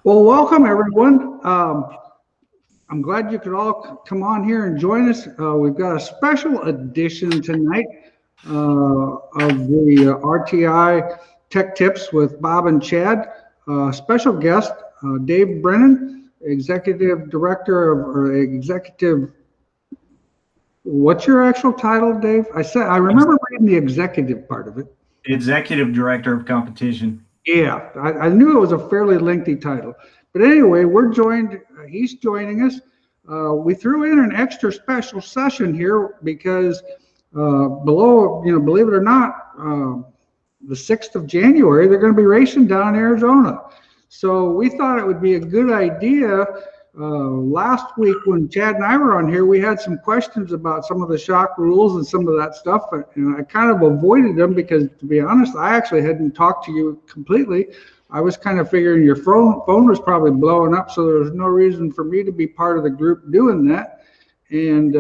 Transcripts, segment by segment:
Well, welcome everyone. I'm glad you could all come on here and join us. We've got a special edition tonight of the RTI Tech Tips with Bob and Chad. Special guest, Dave Brennan, Executive Director or Executive. What's your actual title, Dave? I remember reading the executive part of it. Executive Director of Competition. Yeah, I knew it was a fairly lengthy title. But anyway, he's joining us. We threw in an extra special session here because believe it or not, the 6th of January, they're going to be racing down in Arizona. So we thought it would be a good idea. Last week when Chad and I were on here, we had some questions about some of the shock rules and some of that stuff, and I kind of avoided them because, to be honest, I actually hadn't talked to you completely. I was kind of figuring your phone was probably blowing up, so there was no reason for me to be part of the group doing that. And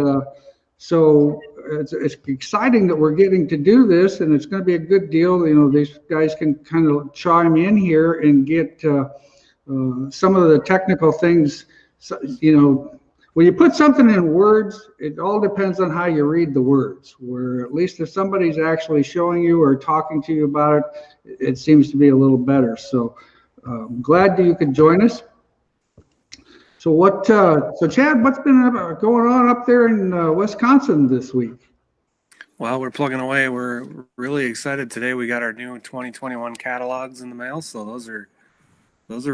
so it's exciting that we're getting to do this, and it's going to be a good deal. You know, these guys can kind of chime in here and get some of the technical things. So, you know, when you put something in words, it all depends on how you read the words. Where at least if somebody's actually showing you or talking to you about it, it seems to be a little better. So I'm glad that you could join us. So Chad, what's been going on up there in Wisconsin this week? Well, we're plugging away. We're really excited today. We got our new 2021 catalogs in the mail, so those are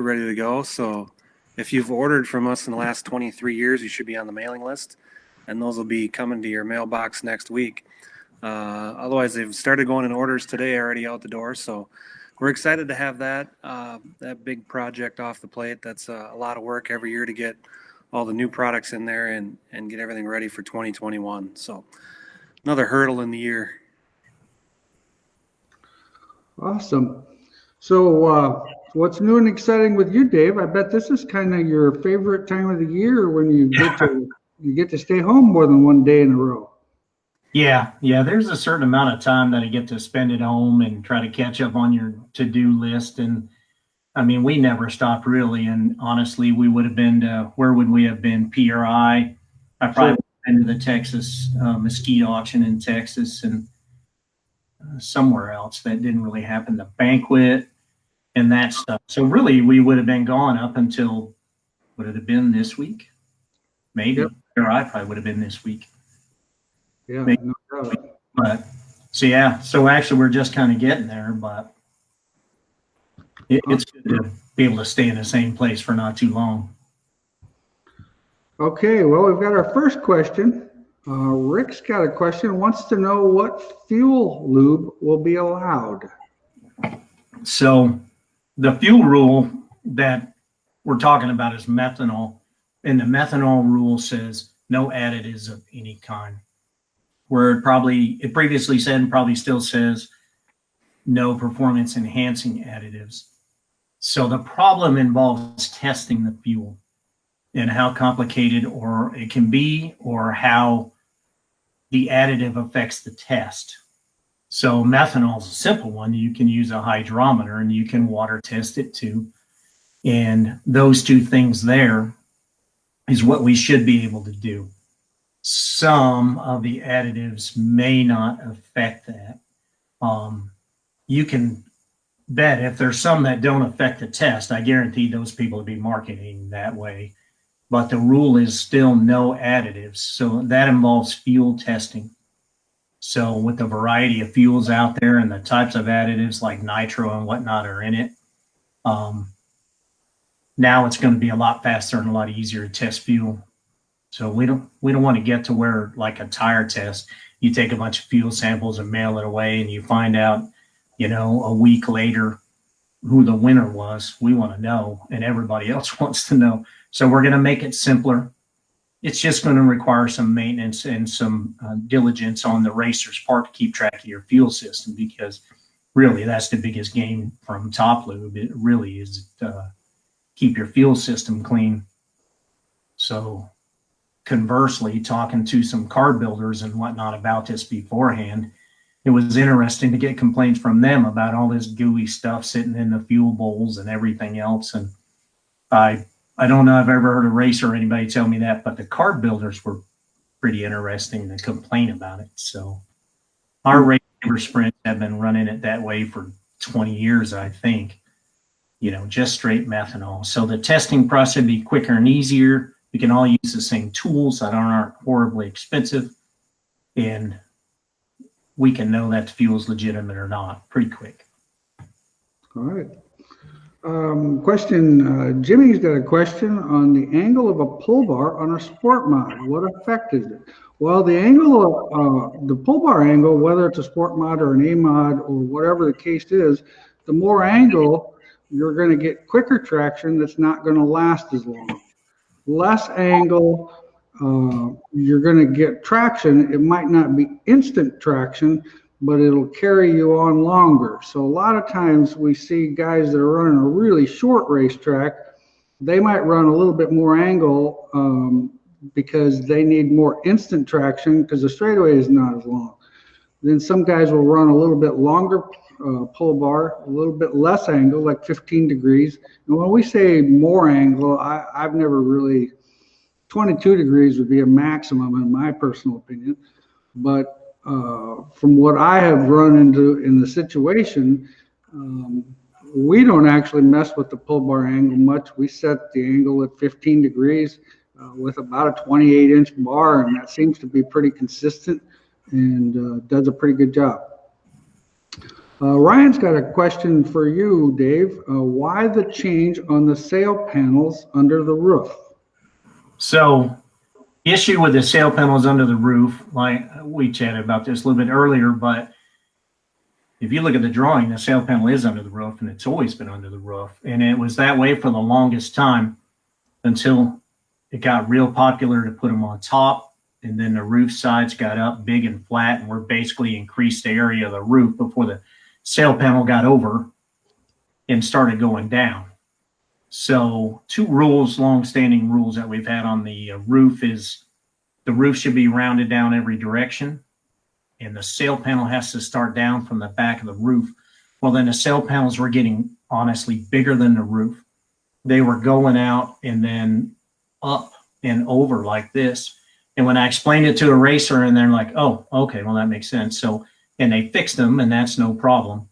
ready to go. So if you've ordered from us in the last 23 years, you should be on the mailing list, and those will be coming to your mailbox next week. Otherwise, they've started going in orders today, already out the door. So we're excited to have that big project off the plate. That's a lot of work every year to get all the new products in there and get everything ready for 2021. So another hurdle in the year. Awesome. So what's new and exciting with you, Dave? I bet this is kind of your favorite time of the year when you get to stay home more than one day in a row. Yeah. There's a certain amount of time that I get to spend at home and try to catch up on your to-do list. And I mean, we never stopped really. And honestly, we would have been where would we have been? PRI. I probably would have been to the Texas mesquite auction in Texas and somewhere else that didn't really happen. The banquet and that stuff. So really, we would have been gone up until, would it have been this week? Maybe. Yep. Or I probably would have been this week. Yeah. Maybe. No doubt. But so actually we're just kind of getting there, but it's good to be able to stay in the same place for not too long. Okay, well, we've got our first question. Rick's got a question, wants to know what fuel lube will be allowed. So the fuel rule that we're talking about is methanol, and the methanol rule says no additives of any kind. Where it previously said and probably still says no performance enhancing additives. So the problem involves testing the fuel and how complicated or it can be, or how the additive affects the test. So methanol is a simple one. You can use a hydrometer and you can water test it too. And those two things there is what we should be able to do. Some of the additives may not affect that. You can bet if there's some that don't affect the test, I guarantee those people will be marketing that way. But the rule is still no additives. So that involves fuel testing. So with the variety of fuels out there and the types of additives like nitro and whatnot are in it, now it's going to be a lot faster and a lot easier to test fuel. So we don't want to get to where, like a tire test, you take a bunch of fuel samples and mail it away and you find out, a week later who the winner was. We want to know, and everybody else wants to know. So we're going to make it simpler. It's just going to require some maintenance and some diligence on the racer's part to keep track of your fuel system, because really that's the biggest game from Top Lube. It really is keep your fuel system clean. So conversely, talking to some car builders and whatnot about this beforehand, it was interesting to get complaints from them about all this gooey stuff sitting in the fuel bowls and everything else. And I don't know if I've ever heard a racer or anybody tell me that, but the car builders were pretty interesting to complain about it. So our race sprints have been running it that way for 20 years, I think, just straight methanol. So the testing process would be quicker and easier. We can all use the same tools that aren't horribly expensive. And we can know that the fuel is legitimate or not pretty quick. All right. Question, Jimmy's got a question on the angle of a pull bar on a sport mod. What effect is it? Well, the angle of the pull bar angle, whether it's a sport mod or an A mod or whatever the case is, the more angle, you're going to get quicker traction that's not going to last as long. Less angle, you're going to get traction. It might not be instant traction, but it'll carry you on longer. So a lot of times we see guys that are running a really short racetrack, they might run a little bit more angle because they need more instant traction because the straightaway is not as long. Then some guys will run a little bit longer pull bar, a little bit less angle, like 15 degrees. And when we say more angle, I've never really, 22 degrees would be a maximum in my personal opinion. But from what I have run into in the situation, we don't actually mess with the pull bar angle much. We set the angle at 15 degrees with about a 28-inch bar, and that seems to be pretty consistent and does a pretty good job. Ryan's got a question for you, Dave. Why the change on the sail panels under the roof? So issue with the sail panels under the roof, like we chatted about this a little bit earlier, but if you look at the drawing, the sail panel is under the roof, and it's always been under the roof. And it was that way for the longest time until it got real popular to put them on top. And then the roof sides got up big and flat, and we're basically increased the area of the roof before the sail panel got over and started going down. So two rules, long-standing rules that we've had on the roof is the roof should be rounded down every direction, and the sail panel has to start down from the back of the roof. Well, then the sail panels were getting honestly bigger than the roof. They were going out and then up and over like this. And when I explained it to a racer, and they're like, oh, okay, well, that makes sense. So, and they fixed them, and that's no problem.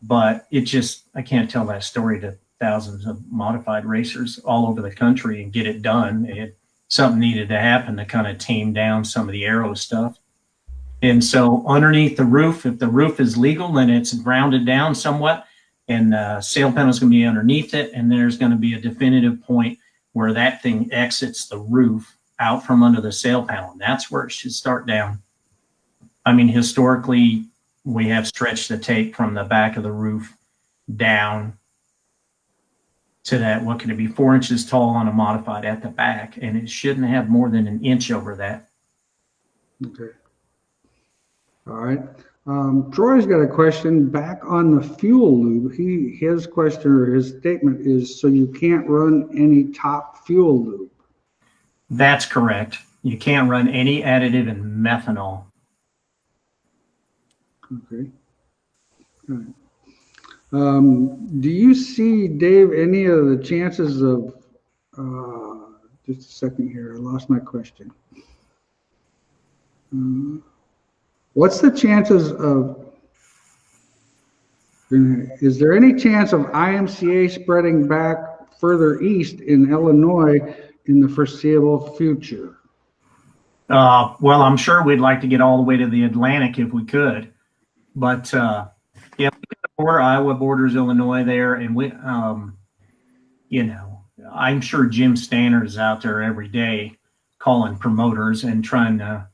But it just, I can't tell that story to thousands of modified racers all over the country and get it done. Something needed to happen to kind of tame down some of the aero stuff. And so underneath the roof, if the roof is legal, then it's rounded down somewhat, and the sail panel is going to be underneath it, and there's going to be a definitive point where that thing exits the roof out from under the sail panel. And that's where it should start down. I mean, historically, we have stretched the tape from the back of the roof down to that, what can it be, 4 inches tall on a modified at the back, and it shouldn't have more than an inch over that. Okay. All right. Troy's got a question back on the fuel lube. His question or his statement is, so you can't run any top fuel lube. That's correct. You can't run any additive in methanol. Okay. All right. Do you see, Dave, any of the chances of, just a second here, I lost my question. What's the chances of, is there any chance of IMCA spreading back further east in Illinois in the foreseeable future? Well, I'm sure we'd like to get all the way to the Atlantic if we could, but yeah, Iowa borders Illinois there, and we, I'm sure Jim Stanner is out there every day calling promoters and trying to,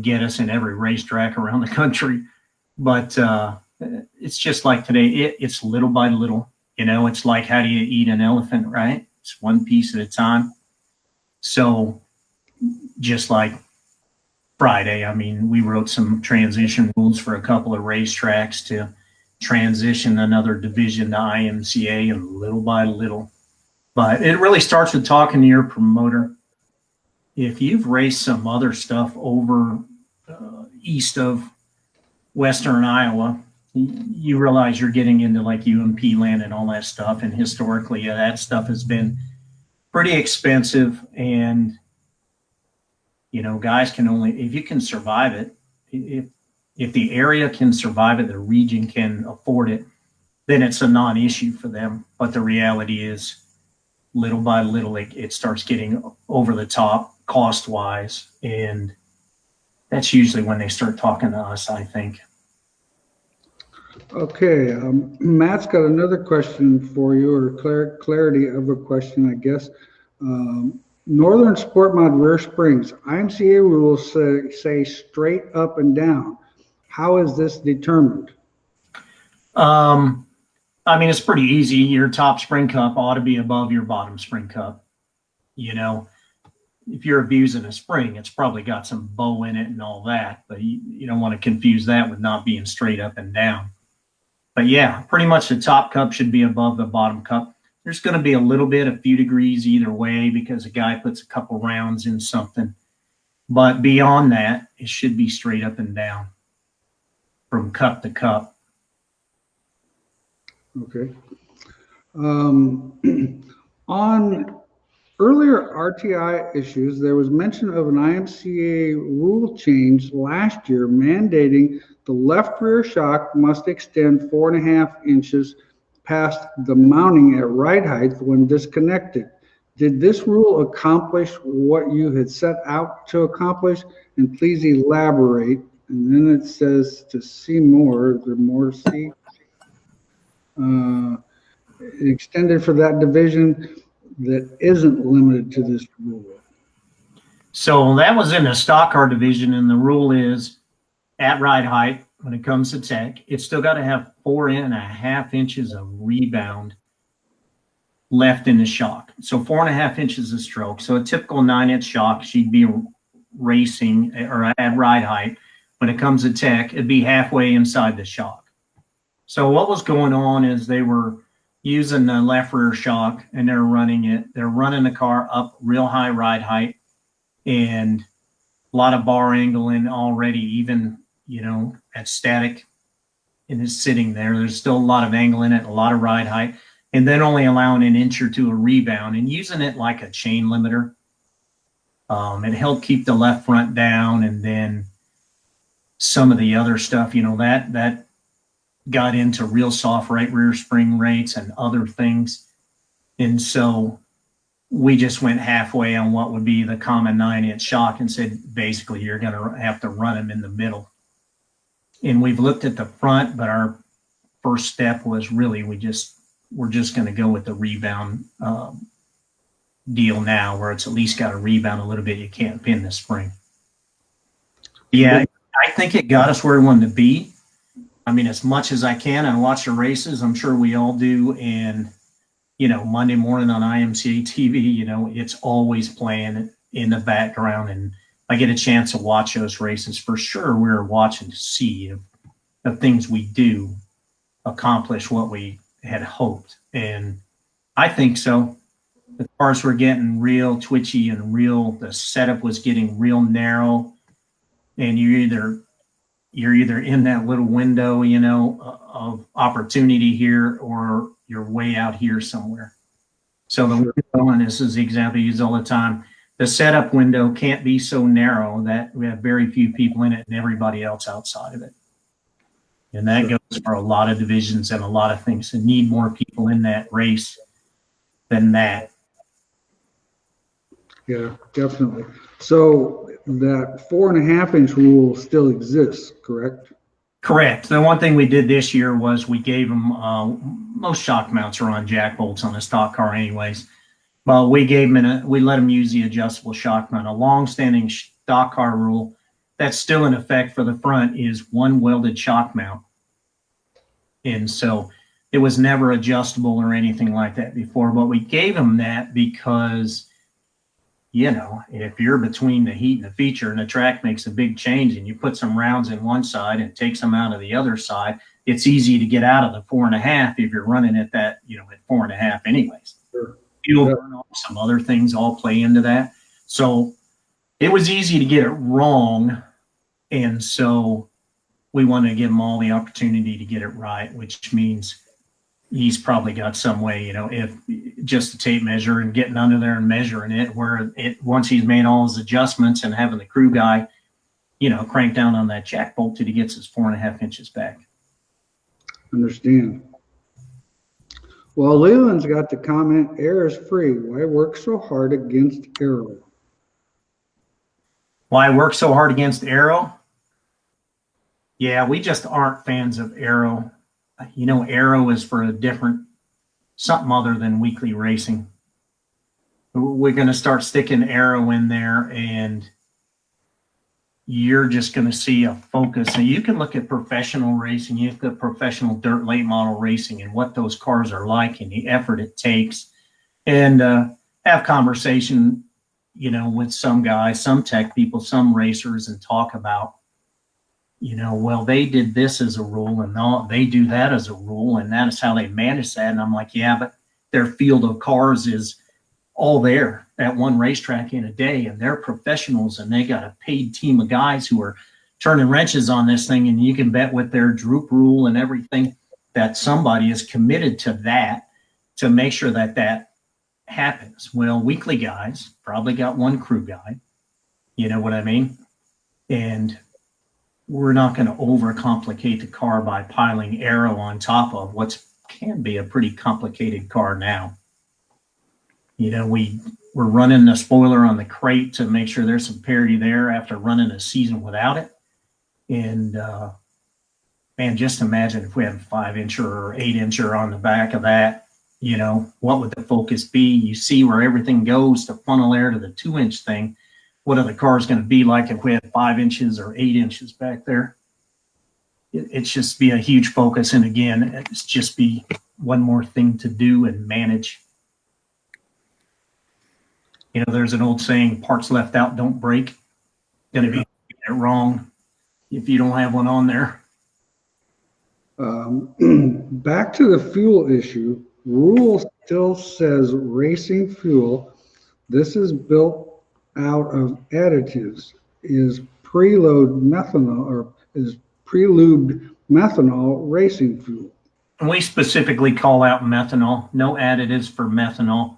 get us in every racetrack around the country. But it's just like today, it's little by little. It's like, how do you eat an elephant, right? It's one piece at a time. So just like Friday, I mean, we wrote some transition rules for a couple of racetracks to transition another division to IMCA, and little by little. But it really starts with talking to your promoter. If you've raced some other stuff over east of Western Iowa, you realize you're getting into like UMP land and all that stuff. And historically, that stuff has been pretty expensive. And, guys can only, if you can survive it, if the area can survive it, the region can afford it, then it's a non-issue for them. But the reality is, little by little, it starts getting over the top cost-wise. And that's usually when they start talking to us, I think. Okay, Matt's got another question for you, or clarity of a question, I guess. Northern Sport Mod rear springs, IMCA rules say straight up and down. How is this determined? It's pretty easy. Your top spring cup ought to be above your bottom spring cup. If you're abusing a spring, it's probably got some bow in it and all that, but you don't want to confuse that with not being straight up and down. But yeah, pretty much the top cup should be above the bottom cup. There's going to be a few degrees either way because a guy puts a couple rounds in something. But beyond that, it should be straight up and down from cup to cup. Okay. On earlier RTI issues, there was mention of an IMCA rule change last year mandating the left rear shock must extend 4.5 inches past the mounting at ride height when disconnected. Did this rule accomplish what you had set out to accomplish? And please elaborate. And then it says to see more. Is there more to see? Extended for that division that isn't limited to this rule. So that was in the stock car division, and the rule is at ride height, when it comes to tech, it's still got to have 4.5 inches of rebound left in the shock. So 4.5 inches of stroke. So a typical 9-inch shock, she'd be racing or at ride height. When it comes to tech, it'd be halfway inside the shock. So what was going on is they were using the left rear shock and they're running it. They're running the car up real high ride height and a lot of bar angling already, even, at static and it's sitting there. There's still a lot of angle in it, a lot of ride height, and then only allowing an inch or two of rebound and using it like a chain limiter. It helped keep the left front down, and then some of the other stuff, that got into real soft right rear spring rates and other things. And so we just went halfway on what would be the common 9-inch shock and said, basically, you're going to have to run them in the middle. And we've looked at the front, but our first step was really, we're just going to go with the rebound deal now, where it's at least got to rebound a little bit. You can't pin the spring. Yeah, I think it got us where we wanted to be. As much as I can, I watch the races. I'm sure we all do. And, Monday morning on IMCA TV, it's always playing in the background. And I get a chance to watch those races. For sure, we're watching to see if the things we do accomplish what we had hoped. And I think so. The cars were getting real twitchy and the setup was getting real narrow. And you're either in that little window, of opportunity here, or you're way out here somewhere. So the window, and this is the example I use all the time, the setup window can't be so narrow that we have very few people in it and everybody else outside of it. And that goes for a lot of divisions and a lot of things that need more people in that race than that. Yeah, definitely. So that 4.5-inch rule still exists, correct? Correct. The one thing we did this year was we gave them, most shock mounts are on jack bolts on a stock car anyways. Well, we let them use the adjustable shock mount. A long-standing stock car rule that's still in effect for the front is one welded shock mount. And so it was never adjustable or anything like that before, but we gave them that because, if you're between the heat and the feature and the track makes a big change and you put some rounds in one side and take some out of the other side, it's easy to get out of the 4.5 if you're running at that, at 4.5 anyways. Sure. Fuel burn off, some other things all play into that. So it was easy to get it wrong. And so we want to give him all the opportunity to get it right, which means he's probably got some way, you know, if just a tape measure and getting under there and measuring it, where it once he's made all his adjustments and having the crew guy, you know, crank down on that jack bolt till he gets his 4.5 inches back. Understand. Well, Leland's got the comment, air is free. Why work so hard against arrow? Why work so hard against arrow? Yeah, we just aren't fans of arrow. You know, arrow is for a different, something other than weekly racing. We're going to start sticking arrow in there, and you're just going to see a focus. And you can look at professional racing, you look at professional dirt late model racing and what those cars are like and the effort it takes, and have conversation, you know, with some guys, some tech people, some racers, and talk about, you know, well, they did this as a rule and they do that as a rule, and that is how they manage that. And I'm like, yeah, but their field of cars is all there at one racetrack in a day, and they're professionals, and they got a paid team of guys who are turning wrenches on this thing. And you can bet with their droop rule and everything that somebody is committed to that to make sure that that happens. Well, weekly guys probably got one crew guy, you know what I mean? And we're not going to overcomplicate the car by piling aero on top of what can be a pretty complicated car now. You know, we're running the spoiler on the crate to make sure there's some parity there after running a season without it. And man, just imagine if we had a 5-incher or 8-incher on the back of that, you know, what would the focus be? You see where everything goes to funnel air to the 2-inch thing. What are the cars going to be like if we had 5 inches or 8 inches back there? It's just be a huge focus. And again, it's just be one more thing to do and manage. You know, there's an old saying, parts left out don't break. Going to be wrong if you don't have one on there. Back to the fuel issue. Rule still says racing fuel. This is built out of additives. Is preload methanol or is prelubed methanol racing fuel? And we specifically call out methanol. No additives for methanol.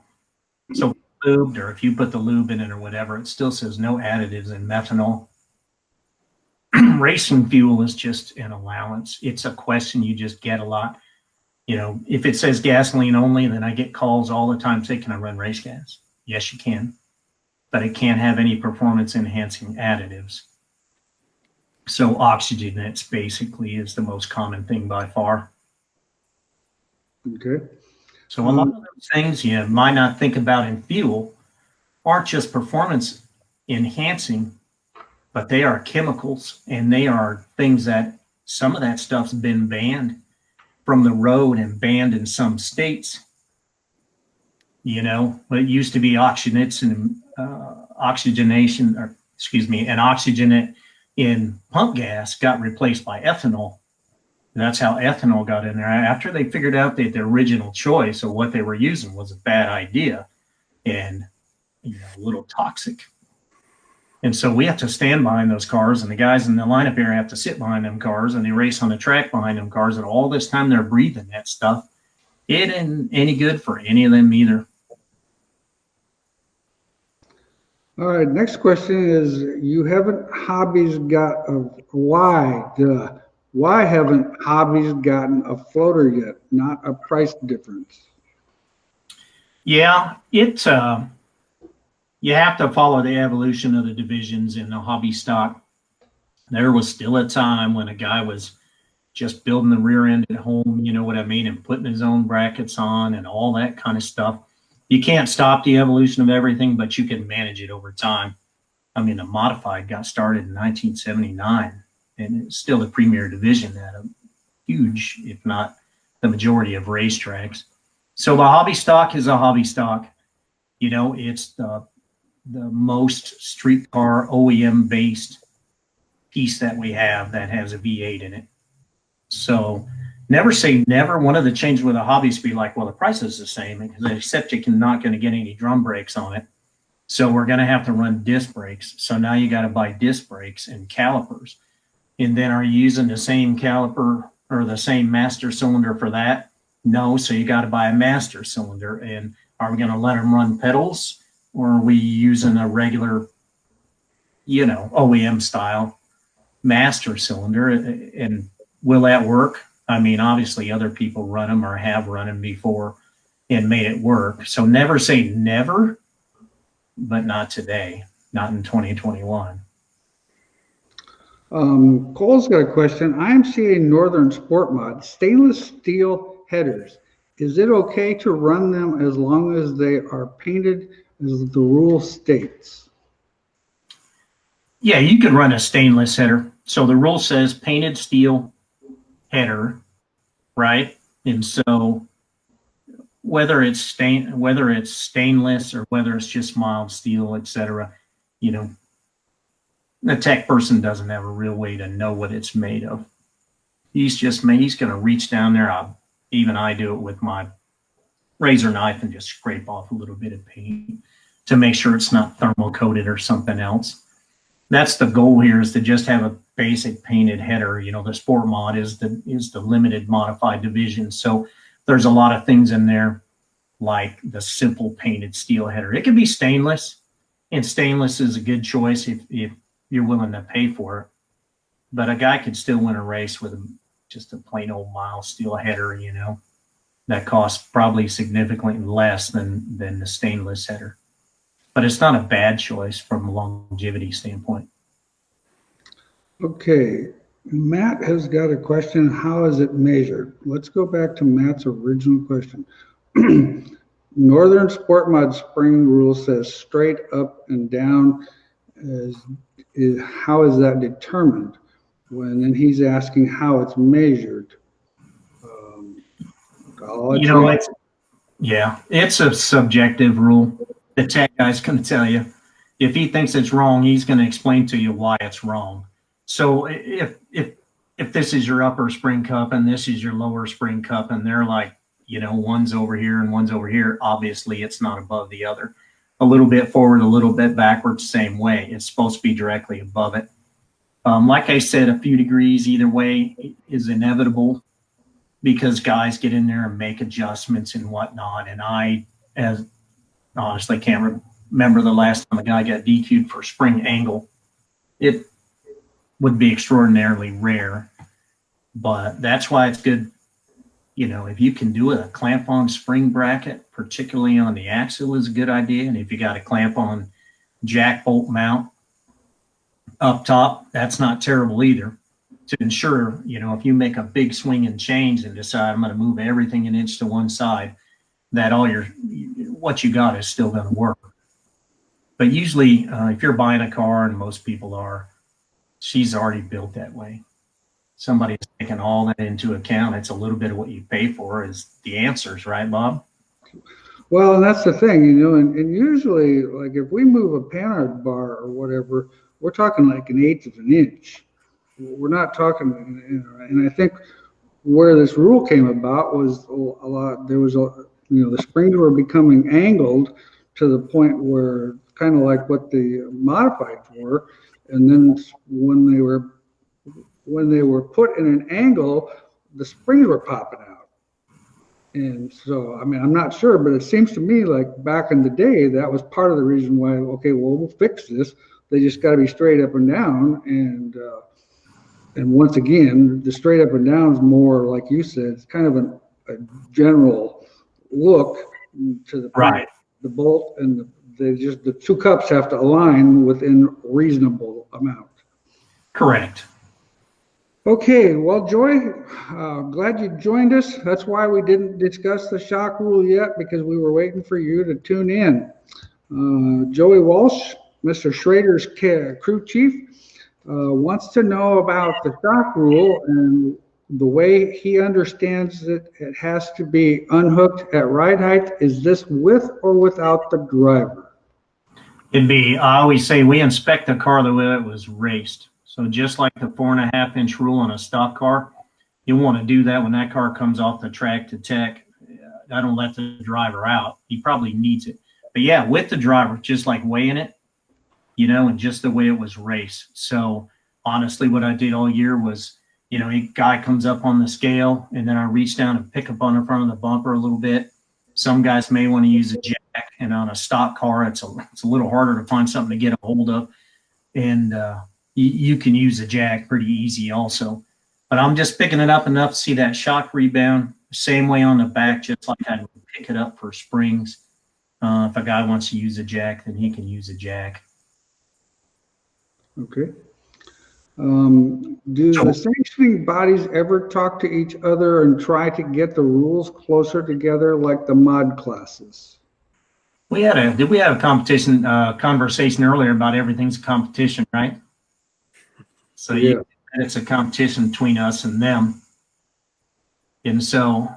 So lubed, or if you put the lube in it or whatever, it still says no additives in methanol. Racing fuel is just an allowance. It's a question you just get a lot. You know, if it says gasoline only, then I get calls all the time saying, can I run race gas? Yes, you can, but it can't have any performance enhancing additives. So oxygenates basically is the most common thing by far. Okay. So a lot of those things you might not think about in fuel aren't just performance enhancing, but they are chemicals, and they are things that some of that stuff's been banned from the road and banned in some states. You know, but it used to be oxygenates and oxygenation, or excuse me, an oxygenate in pump gas got replaced by ethanol. That's how ethanol got in there. After they figured out that the original choice of what they were using was a bad idea and, you know, a little toxic. And so we have to stand behind those cars, and the guys in the lineup area have to sit behind them cars, and they race on the track behind them cars, and all this time they're breathing that stuff. It ain't any good for any of them either. All right, next question is, you haven't hobbies got a why haven't hobbies gotten a floater yet? Not a price difference. Yeah, it's you have to follow the evolution of the divisions in the hobby stock. There was still a time when a guy was just building the rear end at home, you know what I mean, and putting his own brackets on and all that kind of stuff. You can't stop the evolution of everything, but you can manage it over time. I mean, the modified got started in 1979, and it's still the premier division at a huge, if not the majority of racetracks. So the hobby stock is a hobby stock. You know, it's the most street car OEM based piece that we have that has a V8 in it. So never say never. One of the changes with a hobby is be like, well, the price is the same, because except you're not going to get any drum brakes on it. So we're going to have to run disc brakes. So now you got to buy disc brakes and calipers. And then are you using the same caliper or the same master cylinder for that? No, so you got to buy a master cylinder. And are we going to let them run pedals, or are we using a regular, OEM style master cylinder? And will that work? I mean, obviously other people run them or have run them before and made it work. So never say never, but not today, not in 2021. Cole's got a question. I'm seeing Northern Sport Mod stainless steel headers. Is it okay to run them as long as they are painted as the rule states? Yeah, you could run a stainless header. So the rule says painted steel header, right? And so whether it's stainless or whether it's just mild steel, etc., the tech person doesn't have a real way to know what it's made of. He's going to reach down there. Even I do it with my razor knife and just scrape off a little bit of paint to make sure it's not thermal coated or something else. That's the goal here, is to just have a basic painted header. The Sport Mod is the limited modified division. So there's a lot of things in there, like the simple painted steel header. It can be stainless, and stainless is a good choice if you're willing to pay for it. But a guy could still win a race with just a plain old mild steel header, that costs probably significantly less than the stainless header. But it's not a bad choice from a longevity standpoint. Okay, Matt has got a question. How is it measured? Let's go back to Matt's original question. Northern Sport Mod spring rule says straight up and down. How is that determined? Then he's asking how it's measured. It's a subjective rule. The tech guy's going to tell you. If he thinks it's wrong, he's going to explain to you why it's wrong. So if this is your upper spring cup and this is your lower spring cup, and they're like, one's over here and one's over here, obviously it's not above the other. A little bit forward, a little bit backwards, same way. It's supposed to be directly above it. Like I said, a few degrees either way is inevitable, because guys get in there and make adjustments and whatnot. And I honestly can't remember the last time a guy got DQ'd for spring angle. It would be extraordinarily rare, but that's why it's good. If you can do a clamp-on spring bracket, particularly on the axle, is a good idea. And if you got a clamp-on jack bolt mount up top, that's not terrible either. To ensure, if you make a big swing and change and decide I'm going to move everything an inch to one side, that what you got is still going to work. But usually, if you're buying a car, and most people are, she's already built that way. Somebody's taken all that into account. It's a little bit of what you pay for is the answers, right, Bob? Well, and that's the thing, and usually, like if we move a panhard bar or whatever, we're talking like an eighth of an inch. We're not talking, and I think where this rule came about was the springs were becoming angled to the point where kind of like what the modifieds were, and then when they were put in an angle, the springs were popping out. And so, I'm not sure, but it seems to me like back in the day, that was part of the reason why, okay, well, we'll fix this. They just got to be straight up and down. And once again, the straight up and down is more, like you said, it's kind of a general look to the right. The bolt and the two cups have to align within a reasonable amount. Correct. Okay, well, Joy, glad you joined us. That's why we didn't discuss the shock rule yet, because we were waiting for you to tune in. Joey Walsh, Mr. Schrader's crew chief, wants to know about the shock rule, and the way he understands it, it has to be unhooked at ride height. Is this with or without the driver? I always say we inspect the car the way it was raced. So just like the 4.5-inch rule on a stock car, you want to do that when that car comes off the track to tech. I don't let the driver out. He probably needs it. But yeah, with the driver, just like weighing it, and just the way it was raced. So honestly, what I did all year was, a guy comes up on the scale, and then I reach down and pick up on the front of the bumper a little bit. Some guys may want to use a jack, and on a stock car, it's a little harder to find something to get a hold of. And you can use a jack pretty easy also. But I'm just picking it up enough to see that shock rebound. Same way on the back, just like I would pick it up for springs. If a guy wants to use a jack, then he can use a jack. Okay. Do the sanctioning bodies ever talk to each other and try to get the rules closer together like the mod classes? Did we have a conversation earlier about everything's a competition, right? So Yeah. it's a competition between us and them. And so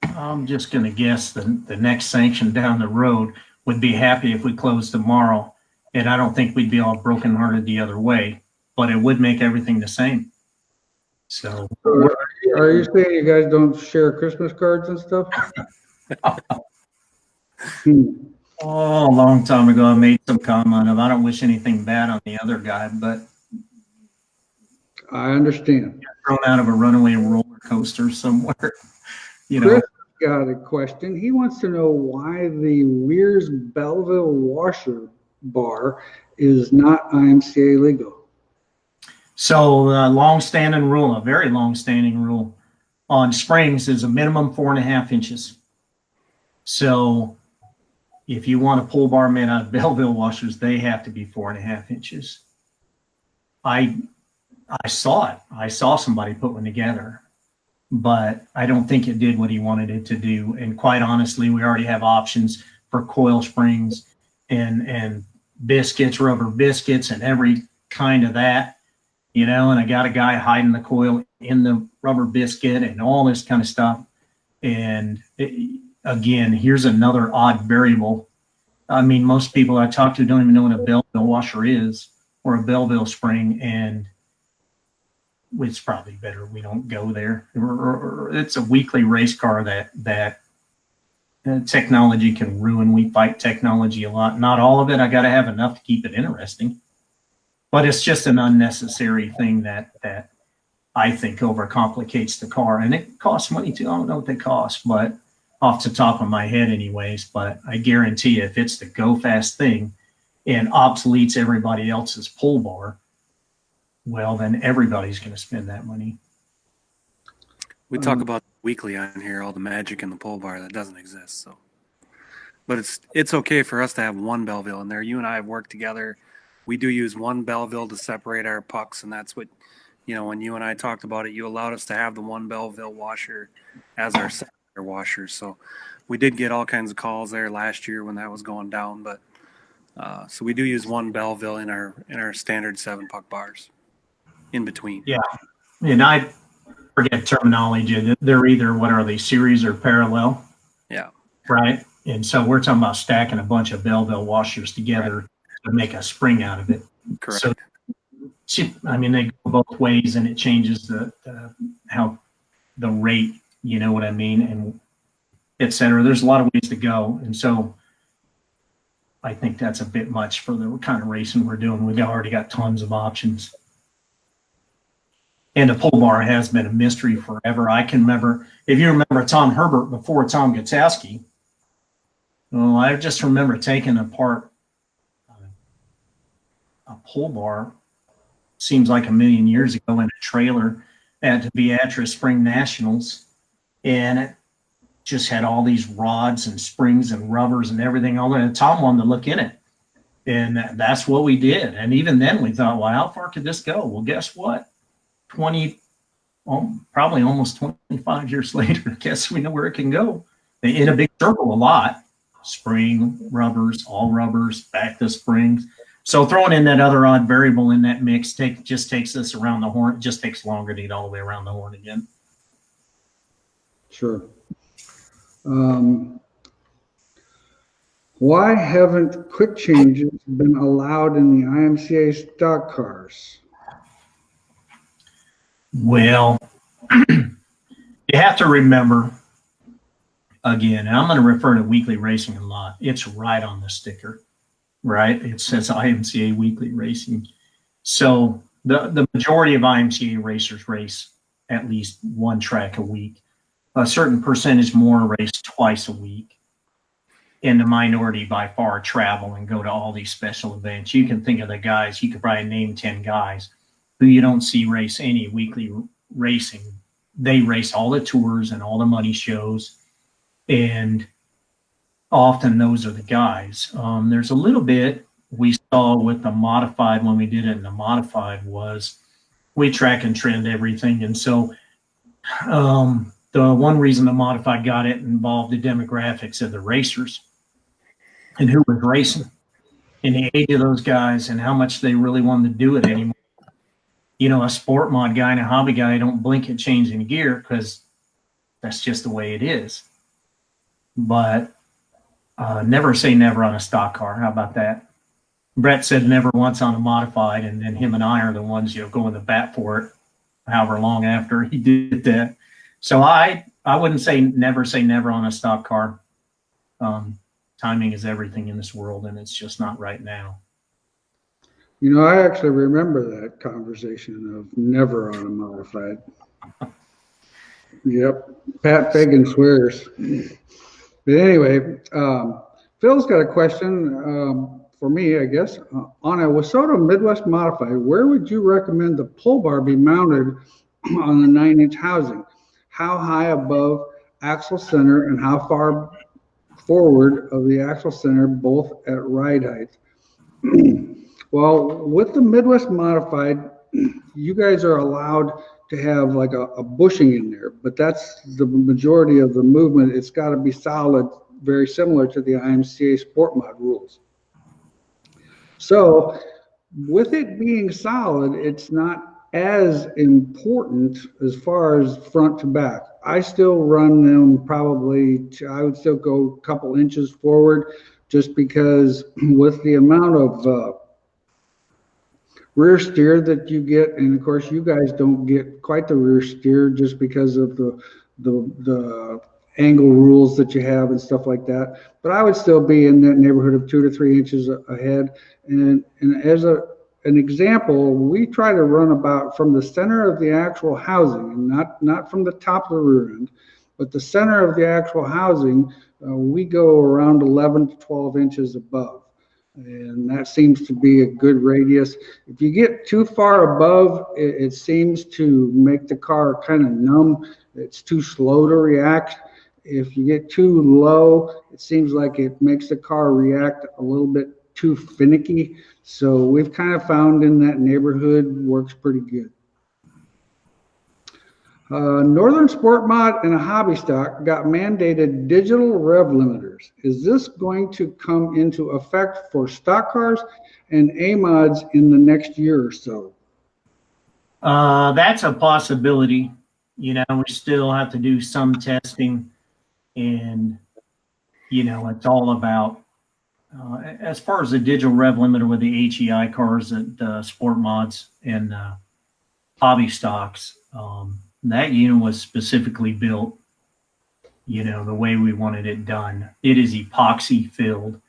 I'm just going to guess the next sanction down the road would be happy if we closed tomorrow. And I don't think we'd be all brokenhearted the other way, but it would make everything the same. So Are you saying you guys don't share Christmas cards and stuff? a long time ago, I made some comment of I don't wish anything bad on the other guy, but I understand. thrown out of a runaway roller coaster somewhere. Chris got a question. He wants to know why the Wehrs Belleville washer bar is not IMCA legal. So a very long-standing rule on springs is a minimum 4.5 inches. So if you want a pull bar made out of Belleville washers, they have to be 4.5 inches. I saw it. I saw somebody put one together, but I don't think it did what he wanted it to do. And quite honestly, we already have options for coil springs and biscuits, rubber biscuits, and every kind of that, and I got a guy hiding the coil in the rubber biscuit and all this kind of stuff. And again, here's another odd variable. I mean, most people I talk to don't even know what a Belleville washer is or a Belleville spring, and it's probably better we don't go there. It's a weekly race car that technology can ruin. We fight technology a lot. Not all of it. I got to have enough to keep it interesting. But it's just an unnecessary thing that I think overcomplicates the car. And it costs money too. I don't know what they cost, but off the top of my head anyways. But I guarantee you, if it's the go fast thing and obsoletes everybody else's pull bar, well, then everybody's going to spend that money. We talk about weekly on here, all the magic in the pull bar that doesn't exist. So, but it's okay for us to have one Belleville in there. You and I have worked together. We do use one Belleville to separate our pucks, and that's what, when you and I talked about it, you allowed us to have the one Belleville washer as our secondary washer. So we did get all kinds of calls there last year when that was going down, but so we do use one Belleville in our standard 7 puck bars in between. Yeah, and I forget terminology. They're either, what are they, series or parallel? Yeah. Right. And so we're talking about stacking a bunch of Belleville washers together to make a spring out of it. Correct. So, they go both ways, and it changes how the rate, you know what I mean, and et cetera. There's a lot of ways to go. And so I think that's a bit much for the kind of racing we're doing. We've already got tons of options. And the pull bar has been a mystery forever. I can remember, if you remember Tom Herbert before Tom Gutowski, well, I just remember taking apart a pull bar, seems like a million years ago, in a trailer at the Beatrice Spring Nationals. And it just had all these rods and springs and rubbers and everything on it. And Tom wanted to look in it. And that's what we did. And even then we thought, well, how far could this go? Well, guess what? Probably almost 25 years later, I guess we know where it can go. In a big circle a lot. Spring, rubbers, all rubbers, back to springs. So throwing in that other odd variable in that mix just takes us around the horn. It just takes longer to get all the way around the horn again. Sure. Why haven't quick changes been allowed in the IMCA stock cars? Well, you have to remember, again, and I'm going to refer to weekly racing a lot. It's right on the sticker, right? It says IMCA weekly racing. So The majority of IMCA racers race at least one track a week. A certain percentage more race twice a week. And the minority by far travel and go to all these special events. You can think of the guys, you could probably name 10 guys who you don't see race any weekly racing. They race all the tours and all the money shows. And often those are the guys. There's a little bit we saw with the modified when we did it in the modified was we track and trend everything. And so the one reason the modified got it involved the demographics of the racers and who was racing and the age of those guys and how much they really wanted to do it anymore. You know, a sport mod guy and a hobby guy don't blink at changing gear because that's just the way it is. But never say never on a stock car. How about that? Brett said never once on a modified, and then him and I are the ones, you know, going to bat for it however long after he did that. So I wouldn't say never on a stock car. Timing is everything in this world, and it's just not right now. You know, I actually remember that conversation of never on a modified. Yep, Pat Fagan swears. But anyway, Phil's got a question for me, I guess. On a Wissota Midwest modified, where would you recommend the pull bar be mounted on the 9-inch housing? How high above axle center and how far forward of the axle center, both at ride height? Well, with the Midwest modified, you guys are allowed to have like a bushing in there, but that's the majority of the movement. It's got to be solid, very similar to the IMCA Sport Mod rules. So with it being solid, it's not as important as far as front to back. I still run them probably, I would still go a couple inches forward just because with the amount of rear steer that you get, and of course you guys don't get quite the rear steer just because of the angle rules that you have and stuff like that. But I would still be in that neighborhood of 2 to 3 inches ahead. And as an example, we try to run about from the center of the actual housing, and not from the top of the rear end, but the center of the actual housing, we go around 11 to 12 inches above. And that seems to be a good radius. If you get too far above, it seems to make the car kind of numb. It's too slow to react. If you get too low, it seems like it makes the car react a little bit too finicky. So we've kind of found in that neighborhood works pretty good. Northern Sport Mod and a hobby stock got mandated digital rev limiters. Is this going to come into effect for stock cars and A-mods in the next year or so? That's a possibility. You know, we still have to do some testing, and, you know, it's all about, as far as the digital rev limiter with the HEI cars at Sport Mods and hobby stocks, that unit was specifically built, you know, the way we wanted it done. It is epoxy filled,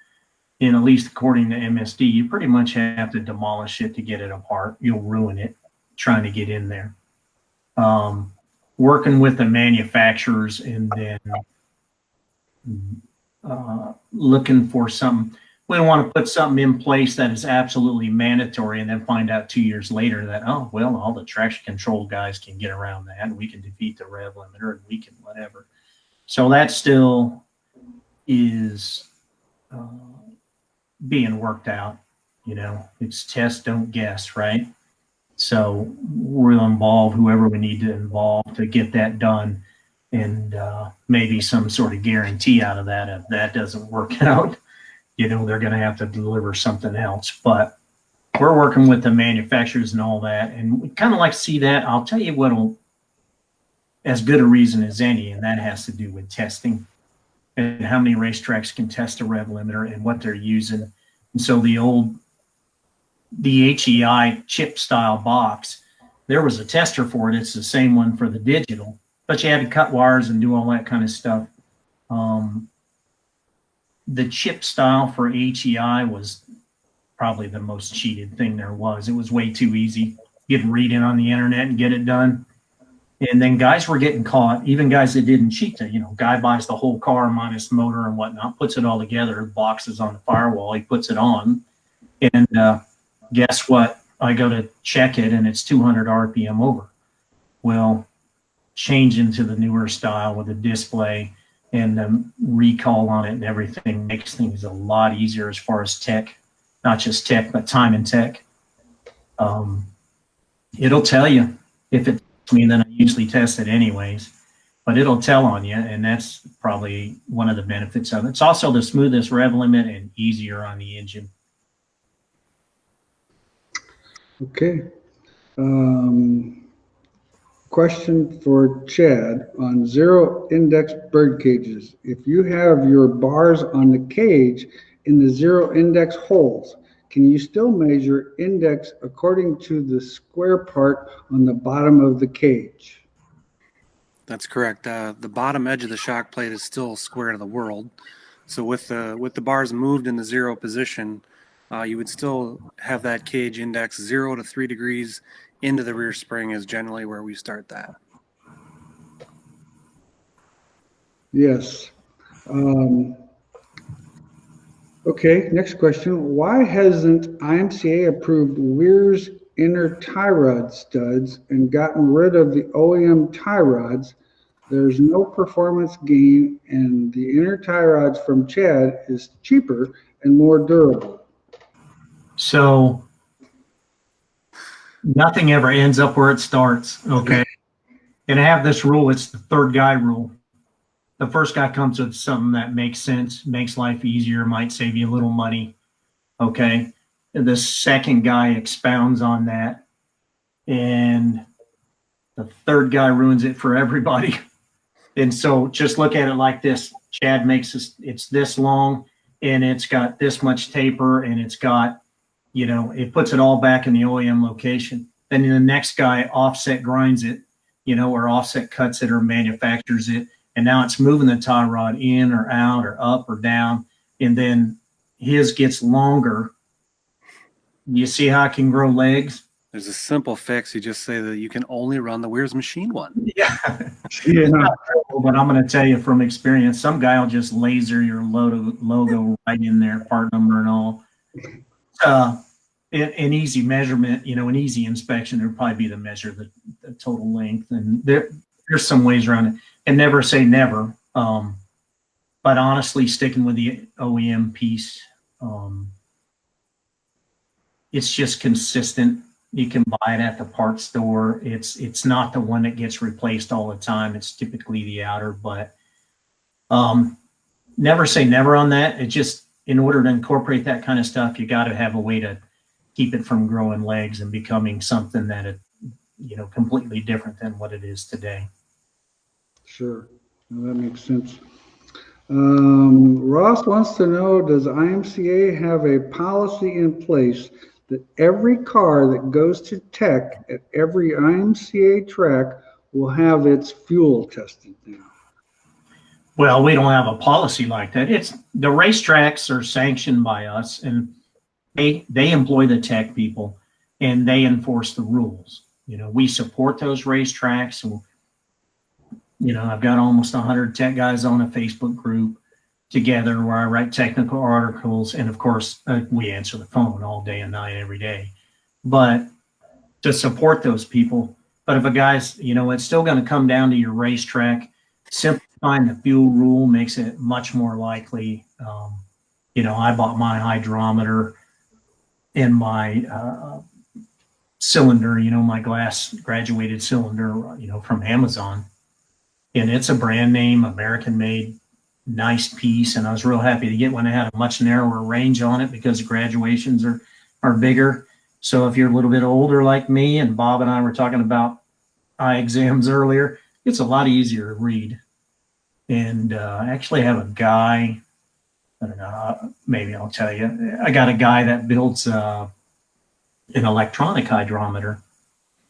and at least according to MSD, you pretty much have to demolish it to get it apart. You'll ruin it trying to get in there. Working with the manufacturers and then looking for something. We don't want to put something in place that is absolutely mandatory and then find out 2 years later that, oh, well, all the traction control guys can get around that and we can defeat the rev limiter and we can whatever. So that still is being worked out. You know, it's test, don't guess, right? So we'll involve whoever we need to involve to get that done, and maybe some sort of guarantee out of that. If that doesn't work out, you know, they're going to have to deliver something else. But we're working with the manufacturers and all that, and we kind of like to see that. I'll tell you what'll, as good a reason as any, and that has to do with testing and how many racetracks can test a rev limiter and what they're using. And so the HEI chip style box, there was a tester for it. It's the same one for the digital, but you had to cut wires and do all that kind of stuff. The chip style for HEI was probably the most cheated thing there was. It was way too easy. you can read it on the internet and get it done. And then guys were getting caught, even guys that didn't cheat. Guy buys the whole car minus motor and whatnot, puts it all together, boxes on the firewall, he puts it on, and guess what? I go to check it and it's 200 RPM over. Well, changing to the newer style with the display and the recall on it and everything makes things a lot easier as far as tech, not just tech, but time and tech. It'll tell you if it's me, then I usually test it anyways, but it'll tell on you, and that's probably one of the benefits of it. It's also the smoothest rev limit and easier on the engine. Okay. Question for Chad on zero index bird cages. If you have your bars on the cage in the zero index holes, can you still measure index according to the square part on the bottom of the cage? That's correct. The bottom edge of the shock plate is still square to the world. So with the bars moved in the zero position, you would still have that cage index 0 to 3 degrees into the rear spring is generally where we start that. Yes. Okay, next question. Why hasn't IMCA approved Wehrs inner tie rod studs and gotten rid of the OEM tie rods? There's no performance gain, and the inner tie rods from Chad is cheaper and more durable. So nothing ever ends up where it starts, okay? And I have this rule, it's the third guy rule. The first guy comes with something that makes sense, makes life easier, might save you a little money, okay? And the second guy expounds on that, and the third guy ruins it for everybody. And so just look at it like this. Chad makes this, it's this long, and it's got this much taper, and it's got, it puts it all back in the OEM location. Then the next guy offset grinds it, or offset cuts it or manufactures it. And now it's moving the tie rod in or out or up or down. And then his gets longer. You see how it can grow legs? There's a simple fix. You just say that you can only run the Wehrs machine one. Yeah. But I'm going to tell you from experience, some guy will just laser your logo right in there, part number and all. An easy measurement, an easy inspection, would probably be to measure the total length. And there's some ways around it. And never say never. But honestly, sticking with the OEM piece, it's just consistent. You can buy it at the parts store. It's not the one that gets replaced all the time. It's typically the outer, but never say never on that. It just, in order to incorporate that kind of stuff, you got to have a way to keep it from growing legs and becoming something that it, completely different than what it is today. Sure, well, that makes sense. Ross wants to know, does IMCA have a policy in place that every car that goes to tech at every IMCA track will have its fuel tested now? Well, we don't have a policy like that. It's the racetracks are sanctioned by us, and they employ the tech people, and they enforce the rules. We support those racetracks. And, I've got almost 100 tech guys on a Facebook group together where I write technical articles. And of course, we answer the phone all day and night, every day. But to support those people. But if a guy's, it's still going to come down to your racetrack. Simplifying the fuel rule makes it much more likely. I bought my hydrometer and my cylinder, my glass graduated cylinder, from Amazon. And it's a brand name, American made, nice piece. And I was real happy to get one that had a much narrower range on it because graduations are bigger. So if you're a little bit older like me, and Bob and I were talking about eye exams earlier, it's a lot easier to read. And I actually have a guy, I don't know, maybe I'll tell you. I got a guy that builds an electronic hydrometer.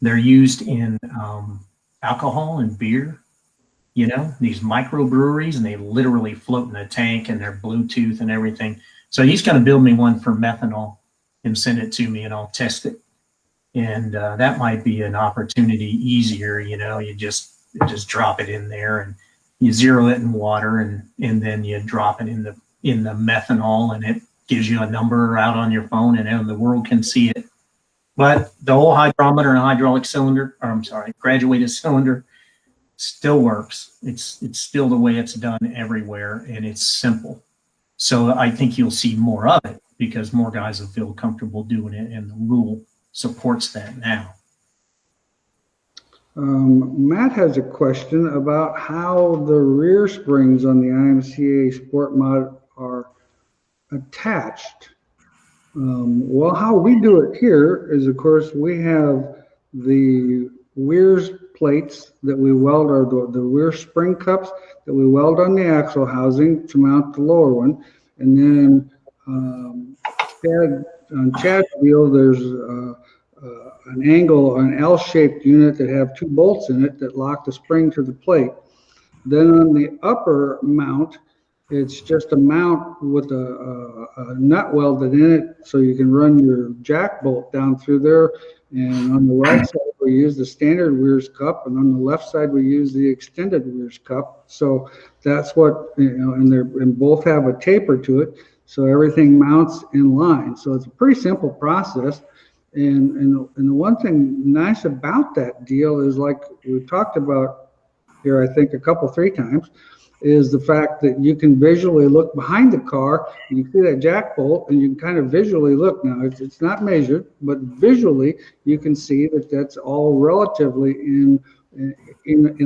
They're used in alcohol and beer. These microbreweries, and they literally float in a tank, and they're Bluetooth and everything. So he's going to build me one for methanol and send it to me, and I'll test it. And that might be an opportunity easier, you just drop it in there and you zero it in water, and then you drop it in the methanol, and it gives you a number out on your phone, and then the world can see it. But the whole hydrometer and hydraulic cylinder, or I'm sorry, graduated cylinder, still works. It's still the way it's done everywhere, and it's simple. So I think you'll see more of it because more guys will feel comfortable doing it, and the rule supports that now. Matt has a question about how the rear springs on the IMCA Sport Mod are attached. Well, how we do it here is, of course, we have the Wehrs plates that we weld, or the Wehrs spring cups that we weld on the axle housing to mount the lower one. And then on Chad's wheel, there's an L-shaped unit that have 2 bolts in it that lock the spring to the plate. Then on the upper mount, it's just a mount with a nut welded in it, so you can run your jack bolt down through there. And on the right side, we use the standard Wehrs cup, and on the left side, we use the extended Wehrs cup. So that's what, and both have a taper to it, so everything mounts in line. So it's a pretty simple process. And the one thing nice about that deal is, like we've talked about here, I think three times, is the fact that you can visually look behind the car, and you see that jack bolt, and you can kind of visually look. Now, it's not measured, but visually you can see that that's all relatively in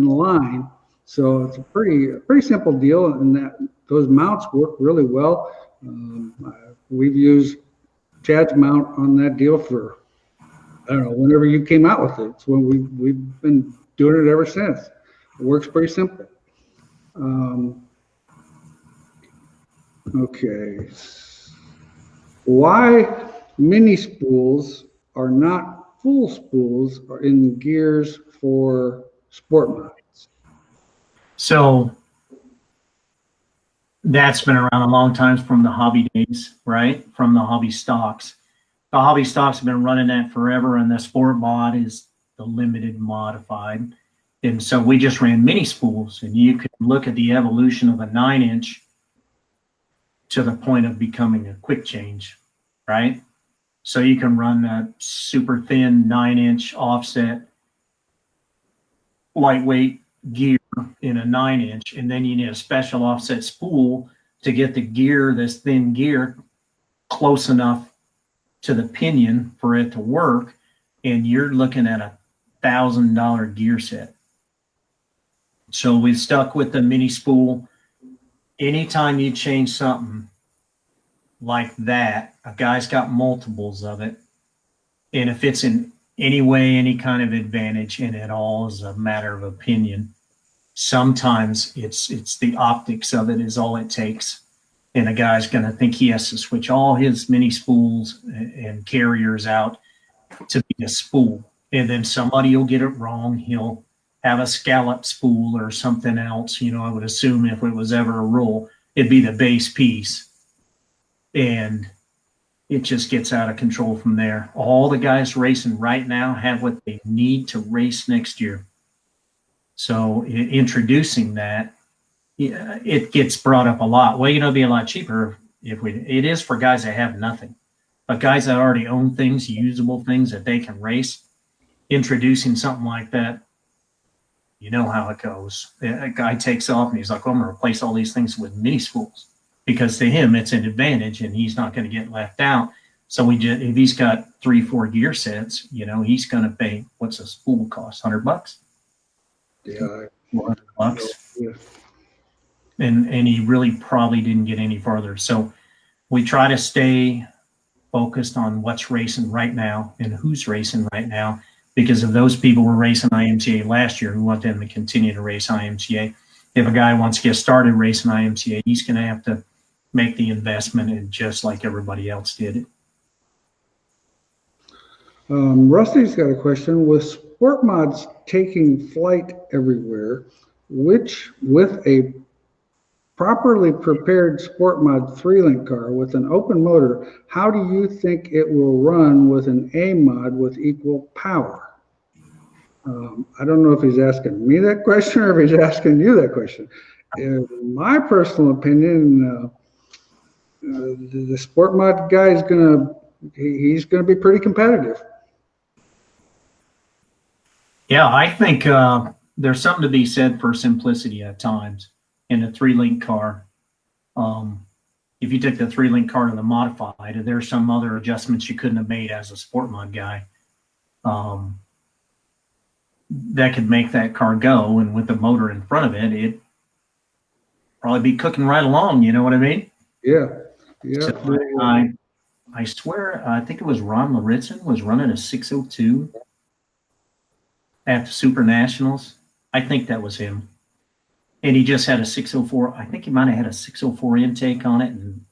line. So it's a pretty simple deal, and that those mounts work really well. We've used Chad's mount on that deal for, I don't know, whenever you came out with it. It's when we've been doing it ever since. It works pretty simple. Okay. Why mini spools are not full spools are in gears for sport mods? So that's been around a long time, from the hobby days, right? From the hobby stocks. The hobby stocks have been running that forever, and the sport mod is the limited modified. And so we just ran mini spools, and you could look at the evolution of a 9-inch to the point of becoming a quick change, right? So you can run that super thin 9-inch offset, lightweight gear in a 9-inch, and then you need a special offset spool to get the gear, this thin gear, close enough to the pinion for it to work, and you're looking at $1,000 gear set. So we've stuck with the mini spool. Anytime you change something like that, a guy's got multiples of it, and if it's in any way, any kind of advantage, and it all is a matter of opinion. Sometimes it's the optics of it is all it takes. And a guy's going to think he has to switch all his mini spools and carriers out to be a spool. And then somebody will get it wrong. He'll have a scallop spool or something else. I would assume if it was ever a rule, it'd be the base piece. And it just gets out of control from there. All the guys racing right now have what they need to race next year. So introducing that, it gets brought up a lot. Well, it'd be a lot cheaper it is for guys that have nothing. But guys that already own things, usable things that they can race, introducing something like that, you know how it goes. A guy takes off and he's like, I'm going to replace all these things with mini spools, because to him it's an advantage and he's not going to get left out. So if he's got 3-4 gear sets, he's going to pay, what's a spool cost? $100? Yeah. $400. Yeah. And he really probably didn't get any farther. So we try to stay focused on what's racing right now and who's racing right now, because if those people were racing IMCA last year, we want them to continue to race IMCA. If a guy wants to get started racing IMCA, he's going to have to make the investment, and just like everybody else did. Rusty's got a question. With sport mods taking flight everywhere, with a properly prepared sport mod 3-link car with an open motor, how do you think it will run with an A mod with equal power? I don't know if he's asking me that question or if he's asking you that question. In my personal opinion, the sport mod guy is he's gonna be pretty competitive. Yeah, I think there's something to be said for simplicity at times in a 3-link car. If you took the 3-link car to the modified, there's some other adjustments you couldn't have made as a sport mod guy. That could make that car go, and with the motor in front of it, it'd probably be cooking right along. You know what I mean? Yeah, yeah. So I swear, I think it was Ron Laritzen was running a 602 at the Super Nationals. I think that was him. And he just had a 604. I think he might have had a 604 intake on it, and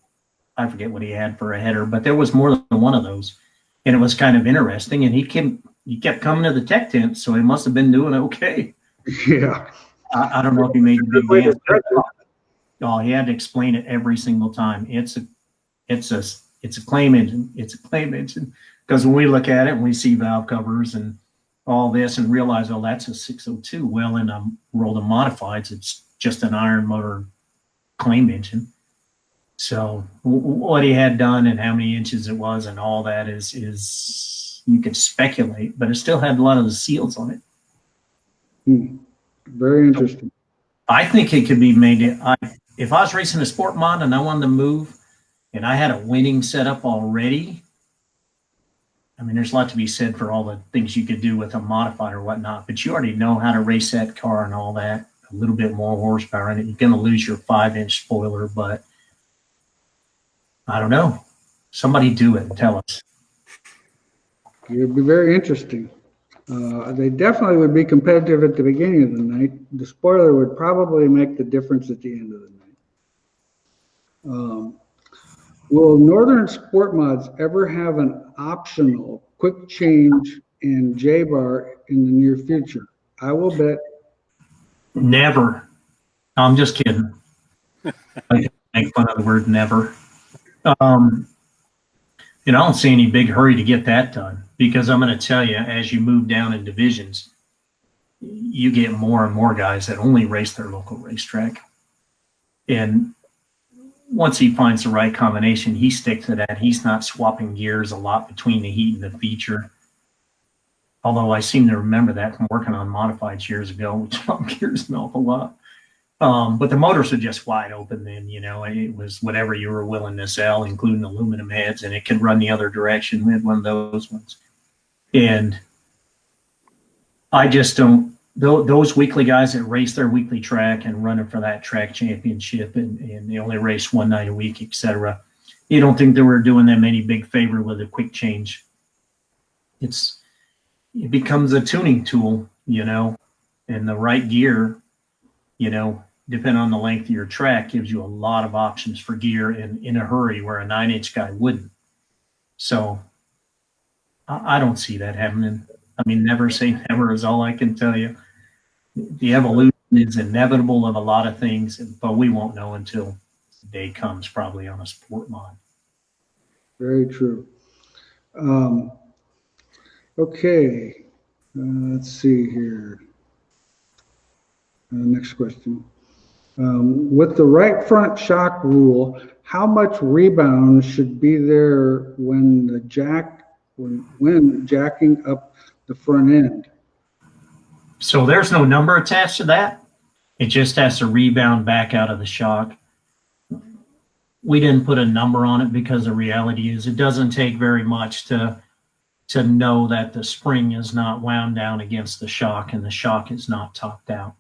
I forget what he had for a header, but there was more than one of those. And it was kind of interesting. And he kept coming to the tech tent, so he must have been doing okay. Yeah. I don't know if he made the big dance. Oh, he had to explain it every single time. It's a claim engine. It's a claim engine. Because when we look at it and we see valve covers and all this and realize, oh, that's a 602. Well, in a world of modifieds, it's just an iron motor claim engine. So what he had done and how many inches it was and all that is you could speculate, but it still had a lot of the seals on it. Very interesting. I think it could be made. If I was racing a sport mod and I wanted to move and I had a winning setup already, I mean, there's a lot to be said for all the things you could do with a modified or whatnot, but you already know how to race that car and all that, a little bit more horsepower in it. You're going to lose your 5-inch spoiler, but I don't know. Somebody do it and tell us. It would be very interesting. They definitely would be competitive at the beginning of the night. The spoiler would probably make the difference at the end of the night. Will Northern Sport Mods ever have an optional quick change and J-bar in the near future? I will bet. Never. No, I'm just kidding. I make fun of the word never. I don't see any big hurry to get that done, because I'm going to tell you, as you move down in divisions, you get more and more guys that only race their local racetrack. And once he finds the right combination, he sticks to that. He's not swapping gears a lot between the heat and the feature. Although I seem to remember that from working on modifieds years ago, we swapped gears an awful lot. But the motors were just wide open then, it was whatever you were willing to sell, including aluminum heads, and it could run the other direction. We had one of those ones. And I just don't, those weekly guys that race their weekly track and running for that track championship and they only race one night a week, etc. You don't think they were doing them any big favor with a quick change. It becomes a tuning tool, and the right gear, depending on the length of your track, gives you a lot of options for gear and in a hurry where a 9-inch guy wouldn't. So I don't see that happening. I mean, never say never is all I can tell you. The evolution is inevitable of a lot of things, but we won't know until the day comes, probably on a sport mod. Very true. Okay, let's see here. Next question. With the right front shock rule, how much rebound should be there when jacking up the front end? So there's no number attached to that. It just has to rebound back out of the shock. We didn't put a number on it because the reality is it doesn't take very much to know that the spring is not wound down against the shock and the shock is not topped out.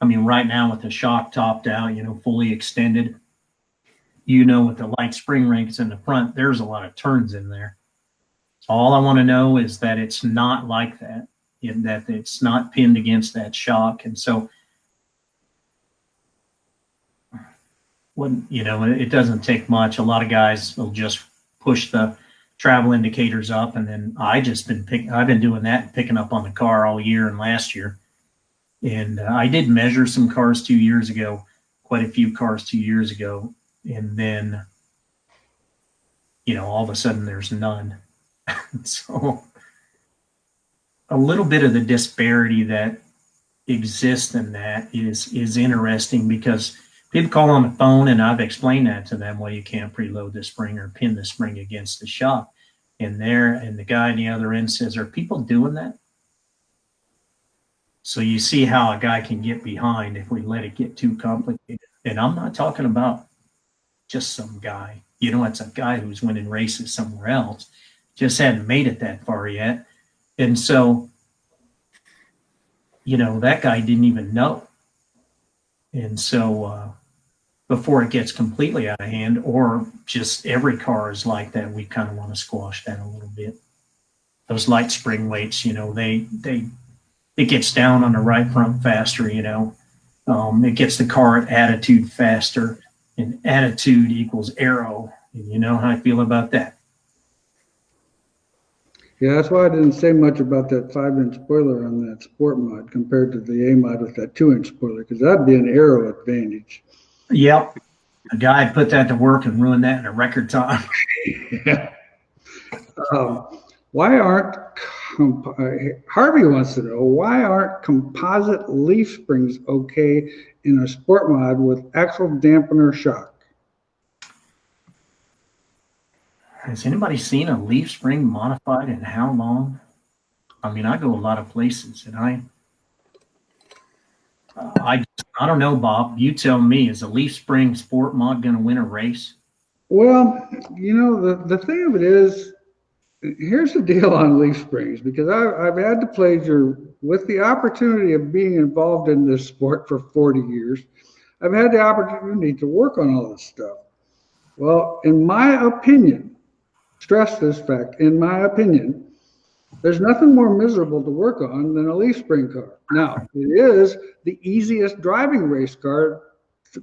I mean, right now with the shock topped out, fully extended, with the light spring rings in the front, there's a lot of turns in there. So all I want to know is that it's not like that, that it's not pinned against that shock. And so, it doesn't take much. A lot of guys will just push the travel indicators up, and then I've been doing that and picking up on the car all year and last year. And I did measure some cars 2 years ago. quite a few cars 2 years ago, and then, all of a sudden there's none. So a little bit of the disparity that exists in that is interesting, because people call on the phone, and I've explained that to them. Well, you can't preload the spring or pin the spring against the shock. And the guy on the other end says, are people doing that? So you see how a guy can get behind if we let it get too complicated. And I'm not talking about just some guy. It's a guy who's winning races somewhere else, just hadn't made it that far yet. And so, that guy didn't even know. And so before it gets completely out of hand, or just every car is like that, we kind of want to squash that a little bit. Those light spring weights, it gets down on the right front faster, it gets the car at attitude faster, and attitude equals aero. And you know how I feel about that. Yeah, that's why I didn't say much about that 5-inch spoiler on that sport mod compared to the A mod with that 2-inch spoiler, because that'd be an aero advantage. Yep. A guy put that to work and ruined that in a record time. Yeah. Why aren't Harvey wants to know, why aren't composite leaf springs okay in a sport mod with axle dampener shock? Has anybody seen a leaf spring modified in how long? I mean, I go a lot of places, and I don't know, Bob. You tell me, is a leaf spring sport mod going to win a race? Well, the thing of it is, here's the deal on leaf springs, because I've had the pleasure, with the opportunity of being involved in this sport for 40 years, I've had the opportunity to work on all this stuff. Well, in my opinion, stress this fact, in my opinion, there's nothing more miserable to work on than a leaf spring car. Now, it is the easiest driving race car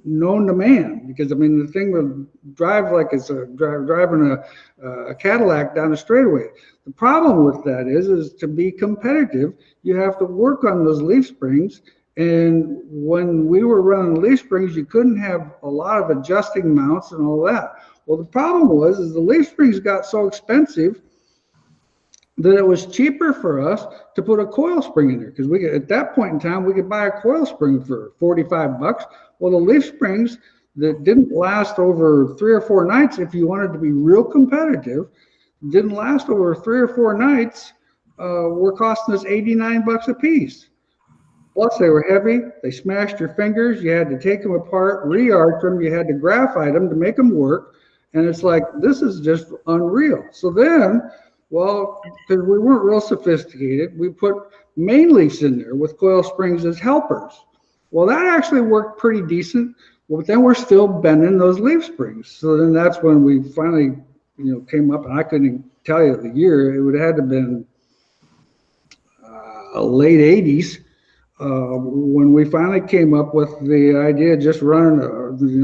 known to man, because the thing will drive like it's driving a Cadillac down a straightaway. The problem with that is to be competitive, you have to work on those leaf springs. And when we were running leaf springs, you couldn't have a lot of adjusting mounts and all that. Well, the problem was the leaf springs got so expensive that it was cheaper for us to put a coil spring in there, because at that point in time we could buy a coil spring for $45. Well, the leaf springs that didn't last over 3 or 4 nights, if you wanted to be real competitive, didn't last over 3 or 4 nights, were costing us $89 a piece. Plus, they were heavy. They smashed your fingers. You had to take them apart, re-arch them. You had to graphite them to make them work. And it's like, this is just unreal. So then, well, because we weren't real sophisticated, we put main leafs in there with coil springs as helpers. Well, that actually worked pretty decent. Well, but then we're still bending those leaf springs. So then that's when we finally, came up, and I couldn't tell you the year. It would have had to have been late 80s. When we finally came up with the idea of just running,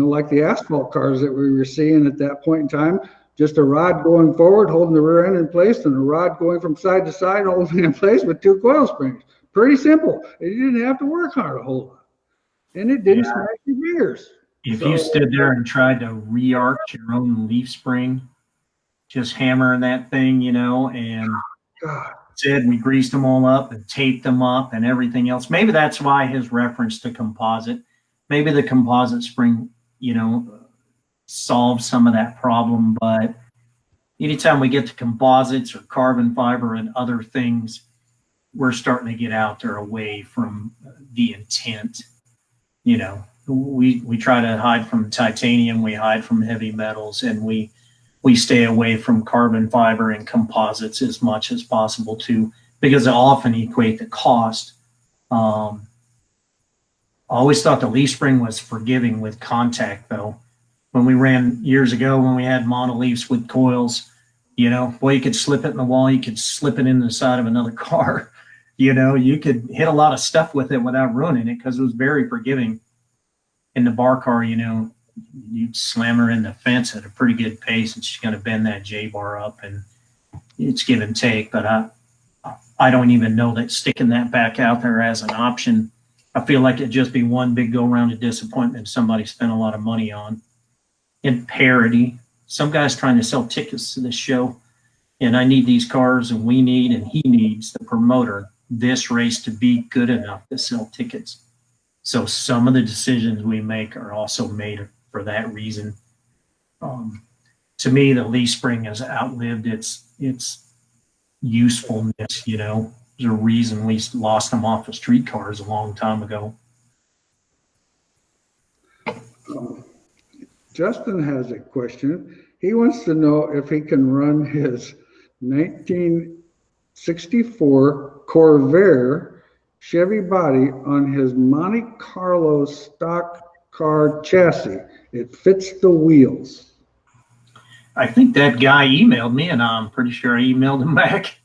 like the asphalt cars that we were seeing at that point in time, just a rod going forward, holding the rear end in place, and a rod going from side to side, holding it in place with 2 coil springs. Pretty simple. You didn't have to work hard a whole lot. And it didn't smash your gears. If you stood there and tried to re-arch your own leaf spring, just hammering that thing, and God. said we greased them all up and taped them up and everything else. Maybe that's why his reference to composite. Maybe the composite spring, solves some of that problem. But anytime we get to composites or carbon fiber and other things, we're starting to get out there away from the intent. We try to hide from titanium, we hide from heavy metals, and we stay away from carbon fiber and composites as much as possible too, because they often equate the cost. I always thought the leaf spring was forgiving with contact, though. When we ran years ago, when we had monoleafs with coils, boy, you could slip it in the wall, you could slip it in the side of another car. You could hit a lot of stuff with it without ruining it, because it was very forgiving. In the bar car, you'd slam her in the fence at a pretty good pace, and she's going to bend that J-bar up, and it's give and take. But I don't even know that sticking that back out there as an option I feel like it'd just be one big go round of disappointment somebody spent a lot of money on. And parody. Some guy's trying to sell tickets to this show, and I need these cars, and we need, and he needs, the promoter, this race to be good enough to sell tickets. So some of the decisions we make are also made for that reason. To me, the leaf spring has outlived its usefulness. You know, there's a reason we lost them off of streetcars a long time ago. Justin has a question. He wants to know if he can run his 1964 Corvair Chevy body on his Monte Carlo stock car chassis. It fits the wheels. I think that guy emailed me, and I'm pretty sure I emailed him back.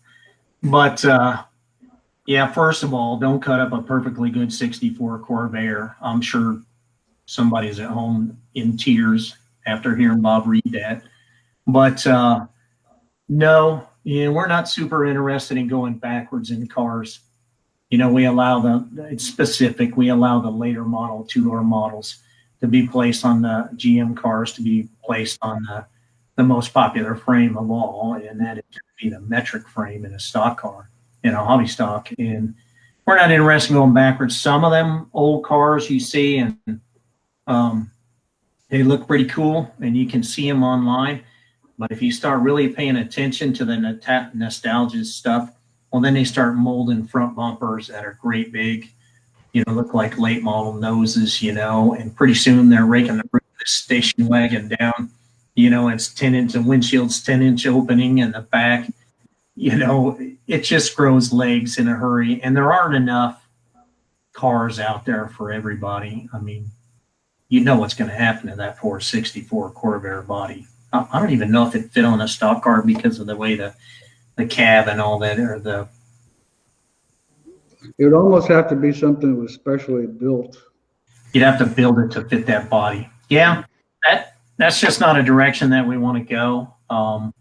But yeah, first of all, don't cut up a perfectly good 64 Corvair. I'm sure somebody's at home in tears after hearing Bob read that. But no, we're not super interested in going backwards in cars. You know, we allow it's specific. We allow the later model, two-door models to be placed on the GM cars, to be placed on the most popular frame of all, and that is to be the metric frame in a stock car, in a hobby stock. And we're not interested in going backwards. Some of them old cars you see, and they look pretty cool, and you can see them online. But if you start really paying attention to the nostalgia stuff, well, then they start molding front bumpers that are great big, look like late model noses, and pretty soon they're raking the roof of the station wagon down. It's 10-inch, the windshield's 10-inch opening in the back. It just grows legs in a hurry, and there aren't enough cars out there for everybody. I mean, what's going to happen to that 464 Corvair body. I don't even know if it fit on a stock car because of the way the cab and all that, or it would almost have to be something that was specially built. You'd have to build it to fit that body. Yeah, that's just not a direction that we want to go. I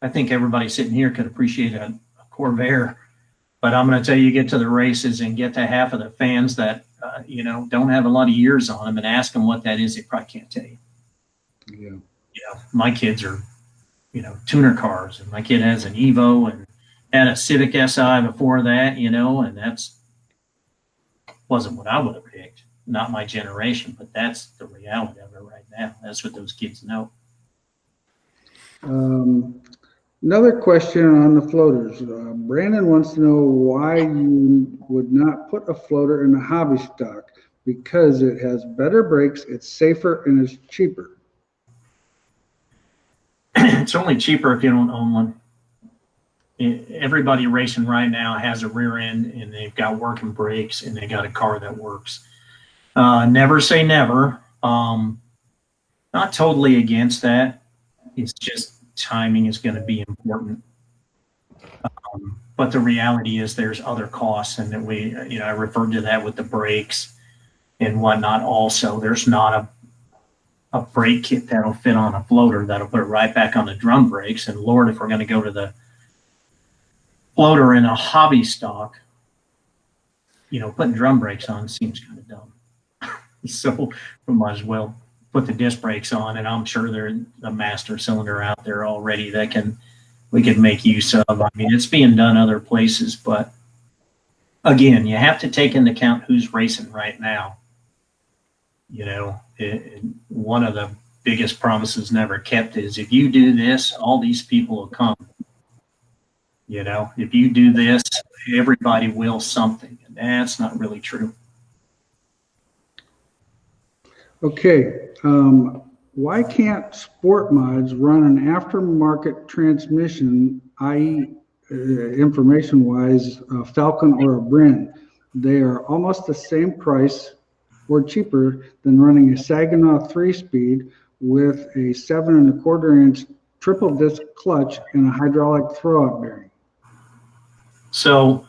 think everybody sitting here could appreciate a Corvair, but I'm going to tell you, get to the races and get to half of the fans that don't have a lot of years on them, and ask them what that is. They probably can't tell you. Yeah. My kids are, tuner cars, and my kid has an Evo and had a Civic Si before that, and that's wasn't what I would have picked. Not my generation, but that's the reality of it right now. That's what those kids know. Another question on the floaters. Brandon wants to know why you would not put a floater in a hobby stock. Because it has better brakes, it's safer, and it's cheaper. It's only cheaper if you don't own one. Everybody racing right now has a rear end, and they've got working brakes, and they got a car that works. Never say never. Not totally against that. It's just timing is going to be important. But the reality is there's other costs, and that I referred to that with the brakes and whatnot. Also, there's not a brake kit that'll fit on a floater that'll put it right back on the drum brakes. And Lord, if we're going to go to the floater in a hobby stock, putting drum brakes on seems kind of dumb. So we might as well put the disc brakes on, and I'm sure there's a master cylinder out there already that we could make use of. I mean, it's being done other places, but again, you have to take into account who's racing right now. One of the biggest promises never kept is, if you do this, all these people will come. If you do this, everybody will something. And that's not really true. Okay. Why can't sport mods run an aftermarket transmission, i.e. information-wise, a Falcon or a Brin? They are almost the same price or cheaper than running a Saginaw 3-speed with a 7 1/4-inch triple disc clutch and a hydraulic throwout bearing. So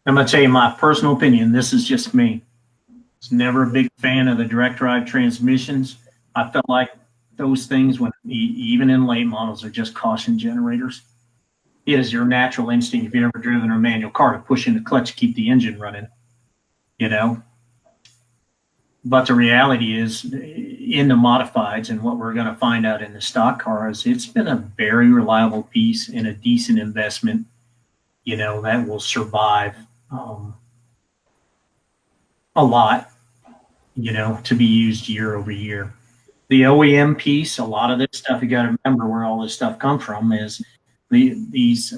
I'm going to tell you my personal opinion. This is just me. I was never a big fan of the direct drive transmissions. I felt like those things, when even in late models, are just caution generators. It is your natural instinct, if you've ever driven a manual car, to push in the clutch to keep the engine running. you know. But the reality is, in the modifieds and what we're going to find out in the stock cars, it's been a very reliable piece and a decent investment, you know, that will survive a lot, you know, to be used year over year. The OEM piece, a lot of this stuff, you got to remember where all this stuff comes from is these,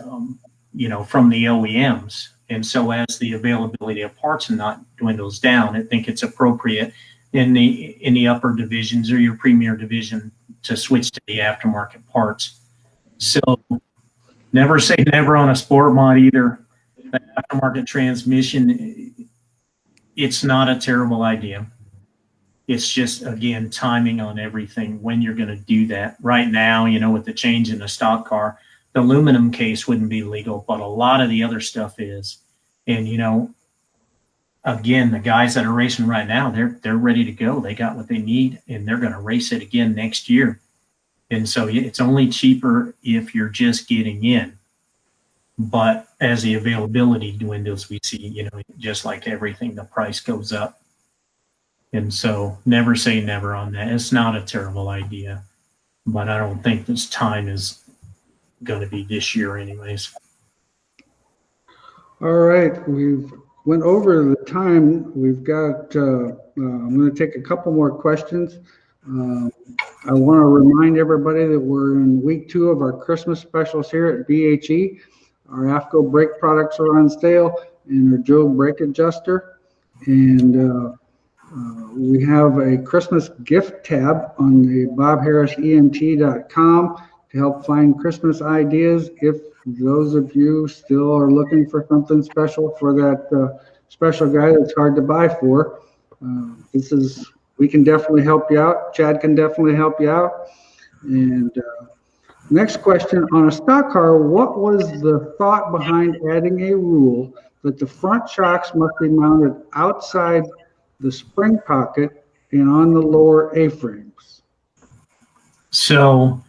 you know, from the OEMs. And so as the availability of parts and not dwindles down, I think it's appropriate in the upper divisions or your premier division to switch to the aftermarket parts. So never say never on a sport mod either. The aftermarket transmission, it's not a terrible idea. It's just, again, timing on everything, when you're going to do that. Right now, you know, with the change in the stock car, the aluminum case wouldn't be legal, but a lot of the other stuff is. And, you know, again, the guys that are racing right now, they're ready to go. They got what they need, and they're going to race it again next year. And so it's only cheaper if you're just getting in. But as the availability dwindles, we see, you know, just like everything, the price goes up. And so never say never on that. It's not a terrible idea, but I don't think this time is going to be this year anyways. All right, we've went over the time. We've got, I'm going to take a couple more questions. I want to remind everybody that we're in week 2 of our Christmas specials here at BHE. Our AFCO brake products are on sale and our Joe brake adjuster. And we have a Christmas gift tab on the bobharrisemt.com to help find Christmas ideas if those of you still are looking for something special for that special guy that's hard to buy for. We can definitely help you out. Chad can definitely help you out. And next question, on a stock car, what was the thought behind adding a rule that the front shocks must be mounted outside the spring pocket and on the lower A-frames? So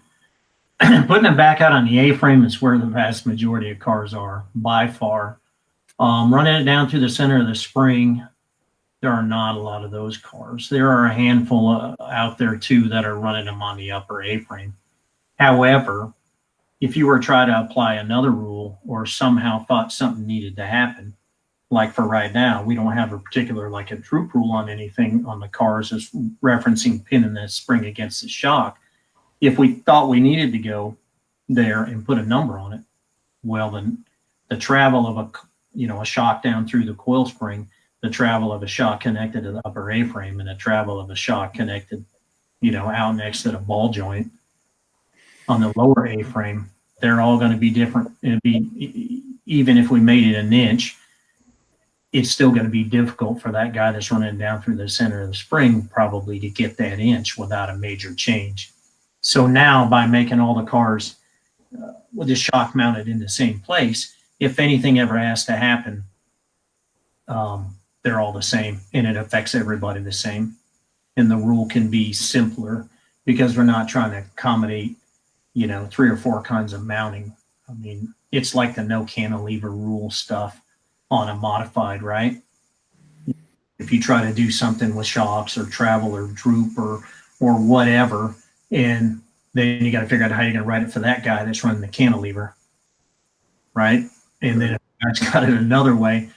putting it back out on the A-frame is where the vast majority of cars are, by far. Running it down through the center of the spring, there are not a lot of those cars. There are a handful out there, too, that are running them on the upper A-frame. However, if you were to try to apply another rule or somehow thought something needed to happen, like for right now, we don't have a particular, like a troop rule on anything on the cars as referencing pinning the spring against the shock. If we thought we needed to go there and put a number on it, well, then the travel of a shock down through the coil spring, the travel of a shock connected to the upper A-frame, and the travel of a shock connected, out next to the ball joint on the lower A-frame, they're all going to be different. It'd be, even if we made it an inch, it's still going to be difficult for that guy that's running down through the center of the spring probably to get that inch without a major change. So now, by making all the cars with the shock mounted in the same place, if anything ever has to happen, they're all the same, and it affects everybody the same. And the rule can be simpler because we're not trying to accommodate, 3 or 4 kinds of mounting. I mean, it's like the no cantilever rule stuff on a modified, right? If you try to do something with shocks or travel or droop or whatever, and then you got to figure out how you're going to write it for that guy that's running the cantilever, right? And then if that's got it another way,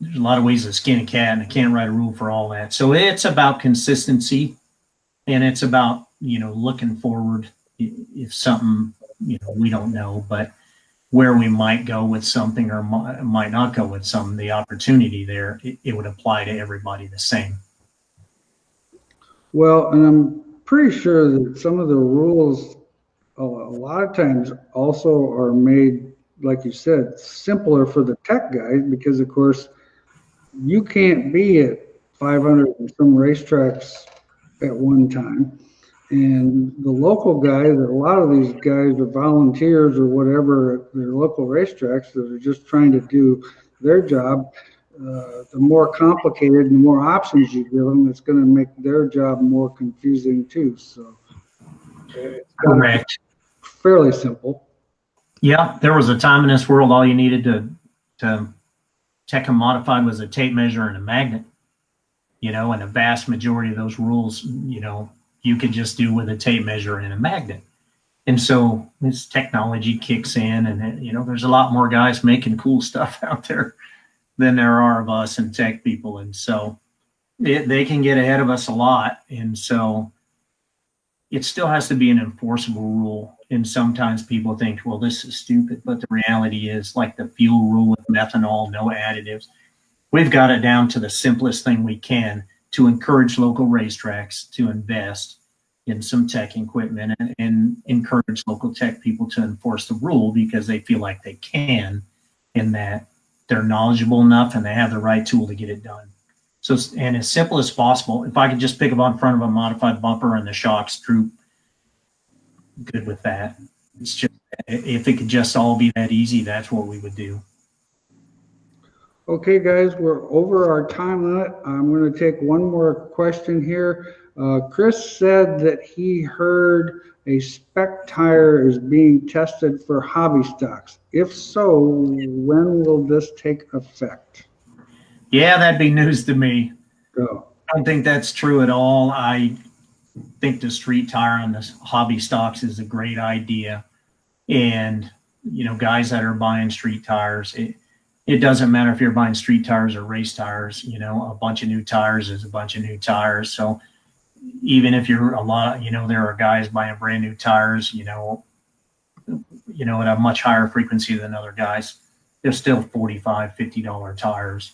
there's a lot of ways to skin a cat, and I can't write a rule for all that. So it's about consistency, and it's about, looking forward if something, we don't know, but where we might go with something or might not go with something, the opportunity there, it would apply to everybody the same. Well, and I'm pretty sure that some of the rules a lot of times also are made, like you said, simpler for the tech guys, because of course you can't be at 500 and some racetracks at one time. And the local guys, a lot of these guys are volunteers or whatever at their local racetracks that are just trying to do their job. The more complicated and the more options you give them, it's going to make their job more confusing too. So it's correct. Fairly simple. Yeah, there was a time in this world all you needed to Tech Modified was a tape measure and a magnet, and a vast majority of those rules, you could just do with a tape measure and a magnet. And so this technology kicks in, and there's a lot more guys making cool stuff out there than there are of us and tech people. And so they can get ahead of us a lot. And so it still has to be an enforceable rule. And sometimes people think, well, this is stupid. But the reality is, like the fuel rule with methanol, no additives, we've got it down to the simplest thing we can to encourage local racetracks to invest in some tech equipment and encourage local tech people to enforce the rule because they feel like they can, in that they're knowledgeable enough and they have the right tool to get it done. So, and as simple as possible, if I could just pick up on front of a modified bumper and the shocks droop, good with that. It's just, if it could just all be that easy, that's what we would do. Okay, guys, we're over our time limit. I'm going to take one more question here. Chris said that he heard a spec tire is being tested for hobby stocks. If so, when will this take effect? Yeah, that'd be news to me. Go. I don't think that's true at all. I think the street tire on the hobby stocks is a great idea. And, guys that are buying street tires, it doesn't matter if you're buying street tires or race tires, a bunch of new tires is a bunch of new tires. So even if you're there are guys buying brand new tires, at a much higher frequency than other guys. They're still $45, $50 tires.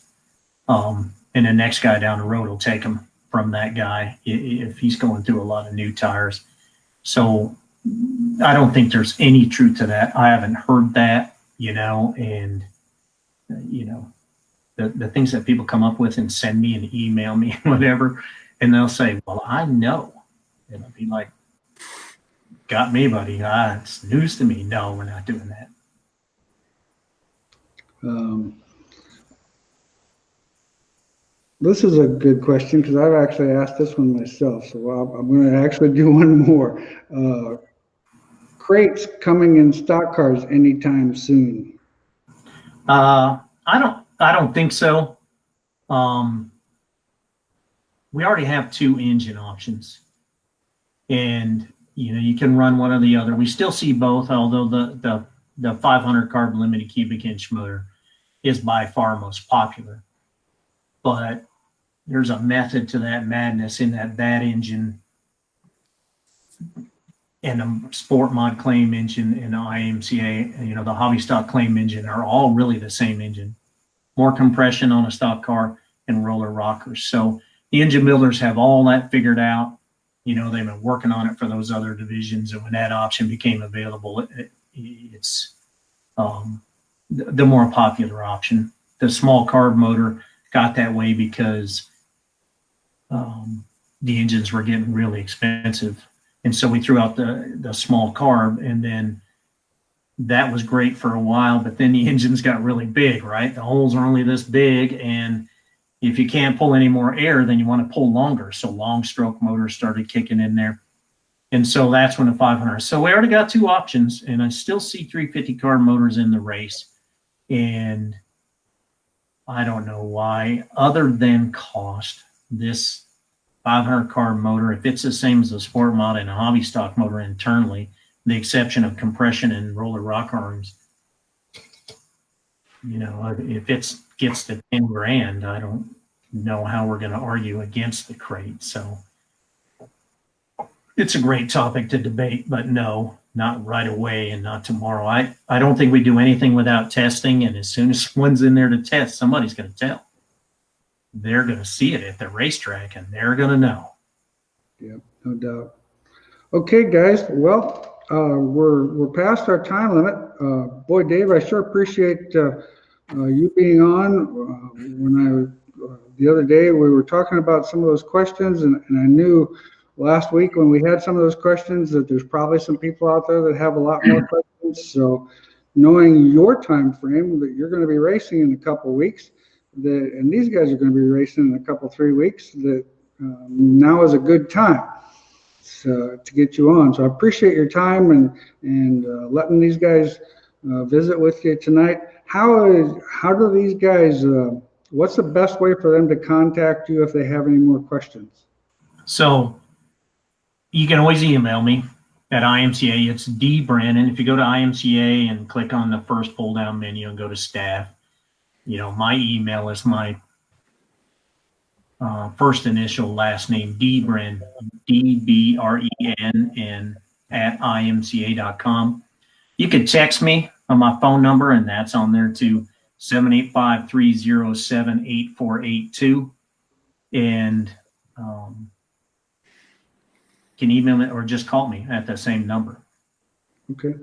And the next guy down the road will take them from that guy if he's going through a lot of new tires. So I don't think there's any truth to that. I haven't heard that, and the things that people come up with and send me and email me and whatever, and they'll say, well, I know. And I'll be like, got me, buddy. It's news to me. No, we're not doing that. This is a good question because I've actually asked this one myself. So I'm going to actually do one more. Crates coming in stock cars anytime soon? I don't think so. We already have 2 engine options, and you can run one or the other. We still see both, although the 500 carb limited cubic inch motor is by far most popular. But there's a method to that madness in that engine and the sport mod claim engine and the IMCA, the hobby stock claim engine are all really the same engine. More compression on a stock car and roller rockers. So the engine builders have all that figured out. They've been working on it for those other divisions. And when that option became available, it's the more popular option. The small carb motor got that way because the engines were getting really expensive. And so we threw out the small carb, and then that was great for a while, but then the engines got really big, right? The holes are only this big, and if you can't pull any more air, then you want to pull longer. So long stroke motors started kicking in there. And so that's when the 500. So we already got 2 options, and I still see 350 carb motors in the race. And I don't know why, other than cost, this 500 carb motor, if it's the same as a sport mod and a hobby stock motor internally, the exception of compression and roller rock arms, if it gets to 10 grand, I don't know how we're going to argue against the crate. So it's a great topic to debate, but no, not right away and not tomorrow. I don't think we do anything without testing. And as soon as one's in there to test, somebody's going to tell. They're going to see it at the racetrack and they're going to know. Yeah, no doubt. Okay, guys. Well, we're past our time limit. Boy, Dave, I sure appreciate you being on. The other day we were talking about some of those questions, and I knew last week when we had some of those questions that there's probably some people out there that have a lot more questions. So knowing your time frame, that you're going to be racing in a couple of weeks, and these guys are going to be racing in a couple, 3 weeks, that now is a good time to get you on. So I appreciate your time and letting these guys visit with you tonight. how do these guys, what's the best way for them to contact you if they have any more questions? So you can always email me at IMCA. It's D Brandon. If you go to IMCA and click on the first pull down menu and go to staff, my email is my first initial last name, Dbren, DBRENN at imca.com. You can text me on my phone number, and that's on there too, 785-307-8482. And can email me or just call me at the same number. Okay.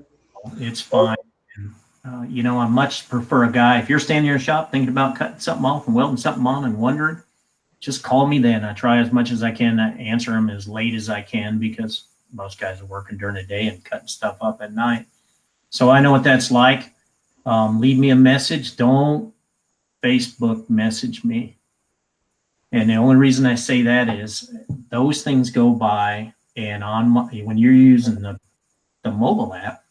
It's fine. And, I much prefer a guy. If you're standing in your shop thinking about cutting something off and welding something on and wondering, just call me then. I try as much as I can to answer them as late as I can because most guys are working during the day and cutting stuff up at night. So I know what that's like. Leave me a message. Don't Facebook message me. And the only reason I say that is those things go by, and when you're using the mobile app,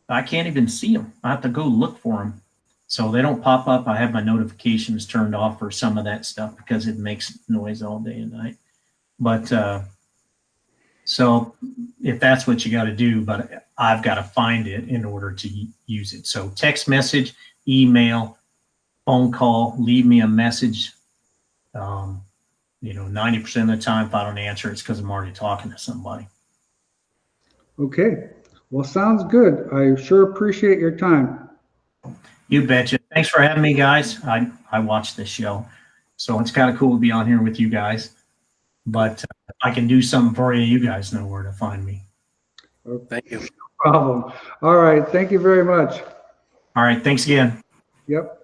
I can't even see them. I have to go look for them. So they don't pop up. I have my notifications turned off for some of that stuff because it makes noise all day and night. But so if that's what you got to do, but I've got to find it in order to use it. So text message, email, phone call, leave me a message. 90% of the time, if I don't answer, it's because I'm already talking to somebody. Okay. Well, sounds good. I sure appreciate your time. You betcha. Thanks for having me, guys. I watch this show, so it's kind of cool to be on here with you guys. But if I can do something for you, you guys know where to find me. Thank you. No problem. All right. Thank you very much. All right. Thanks again. Yep.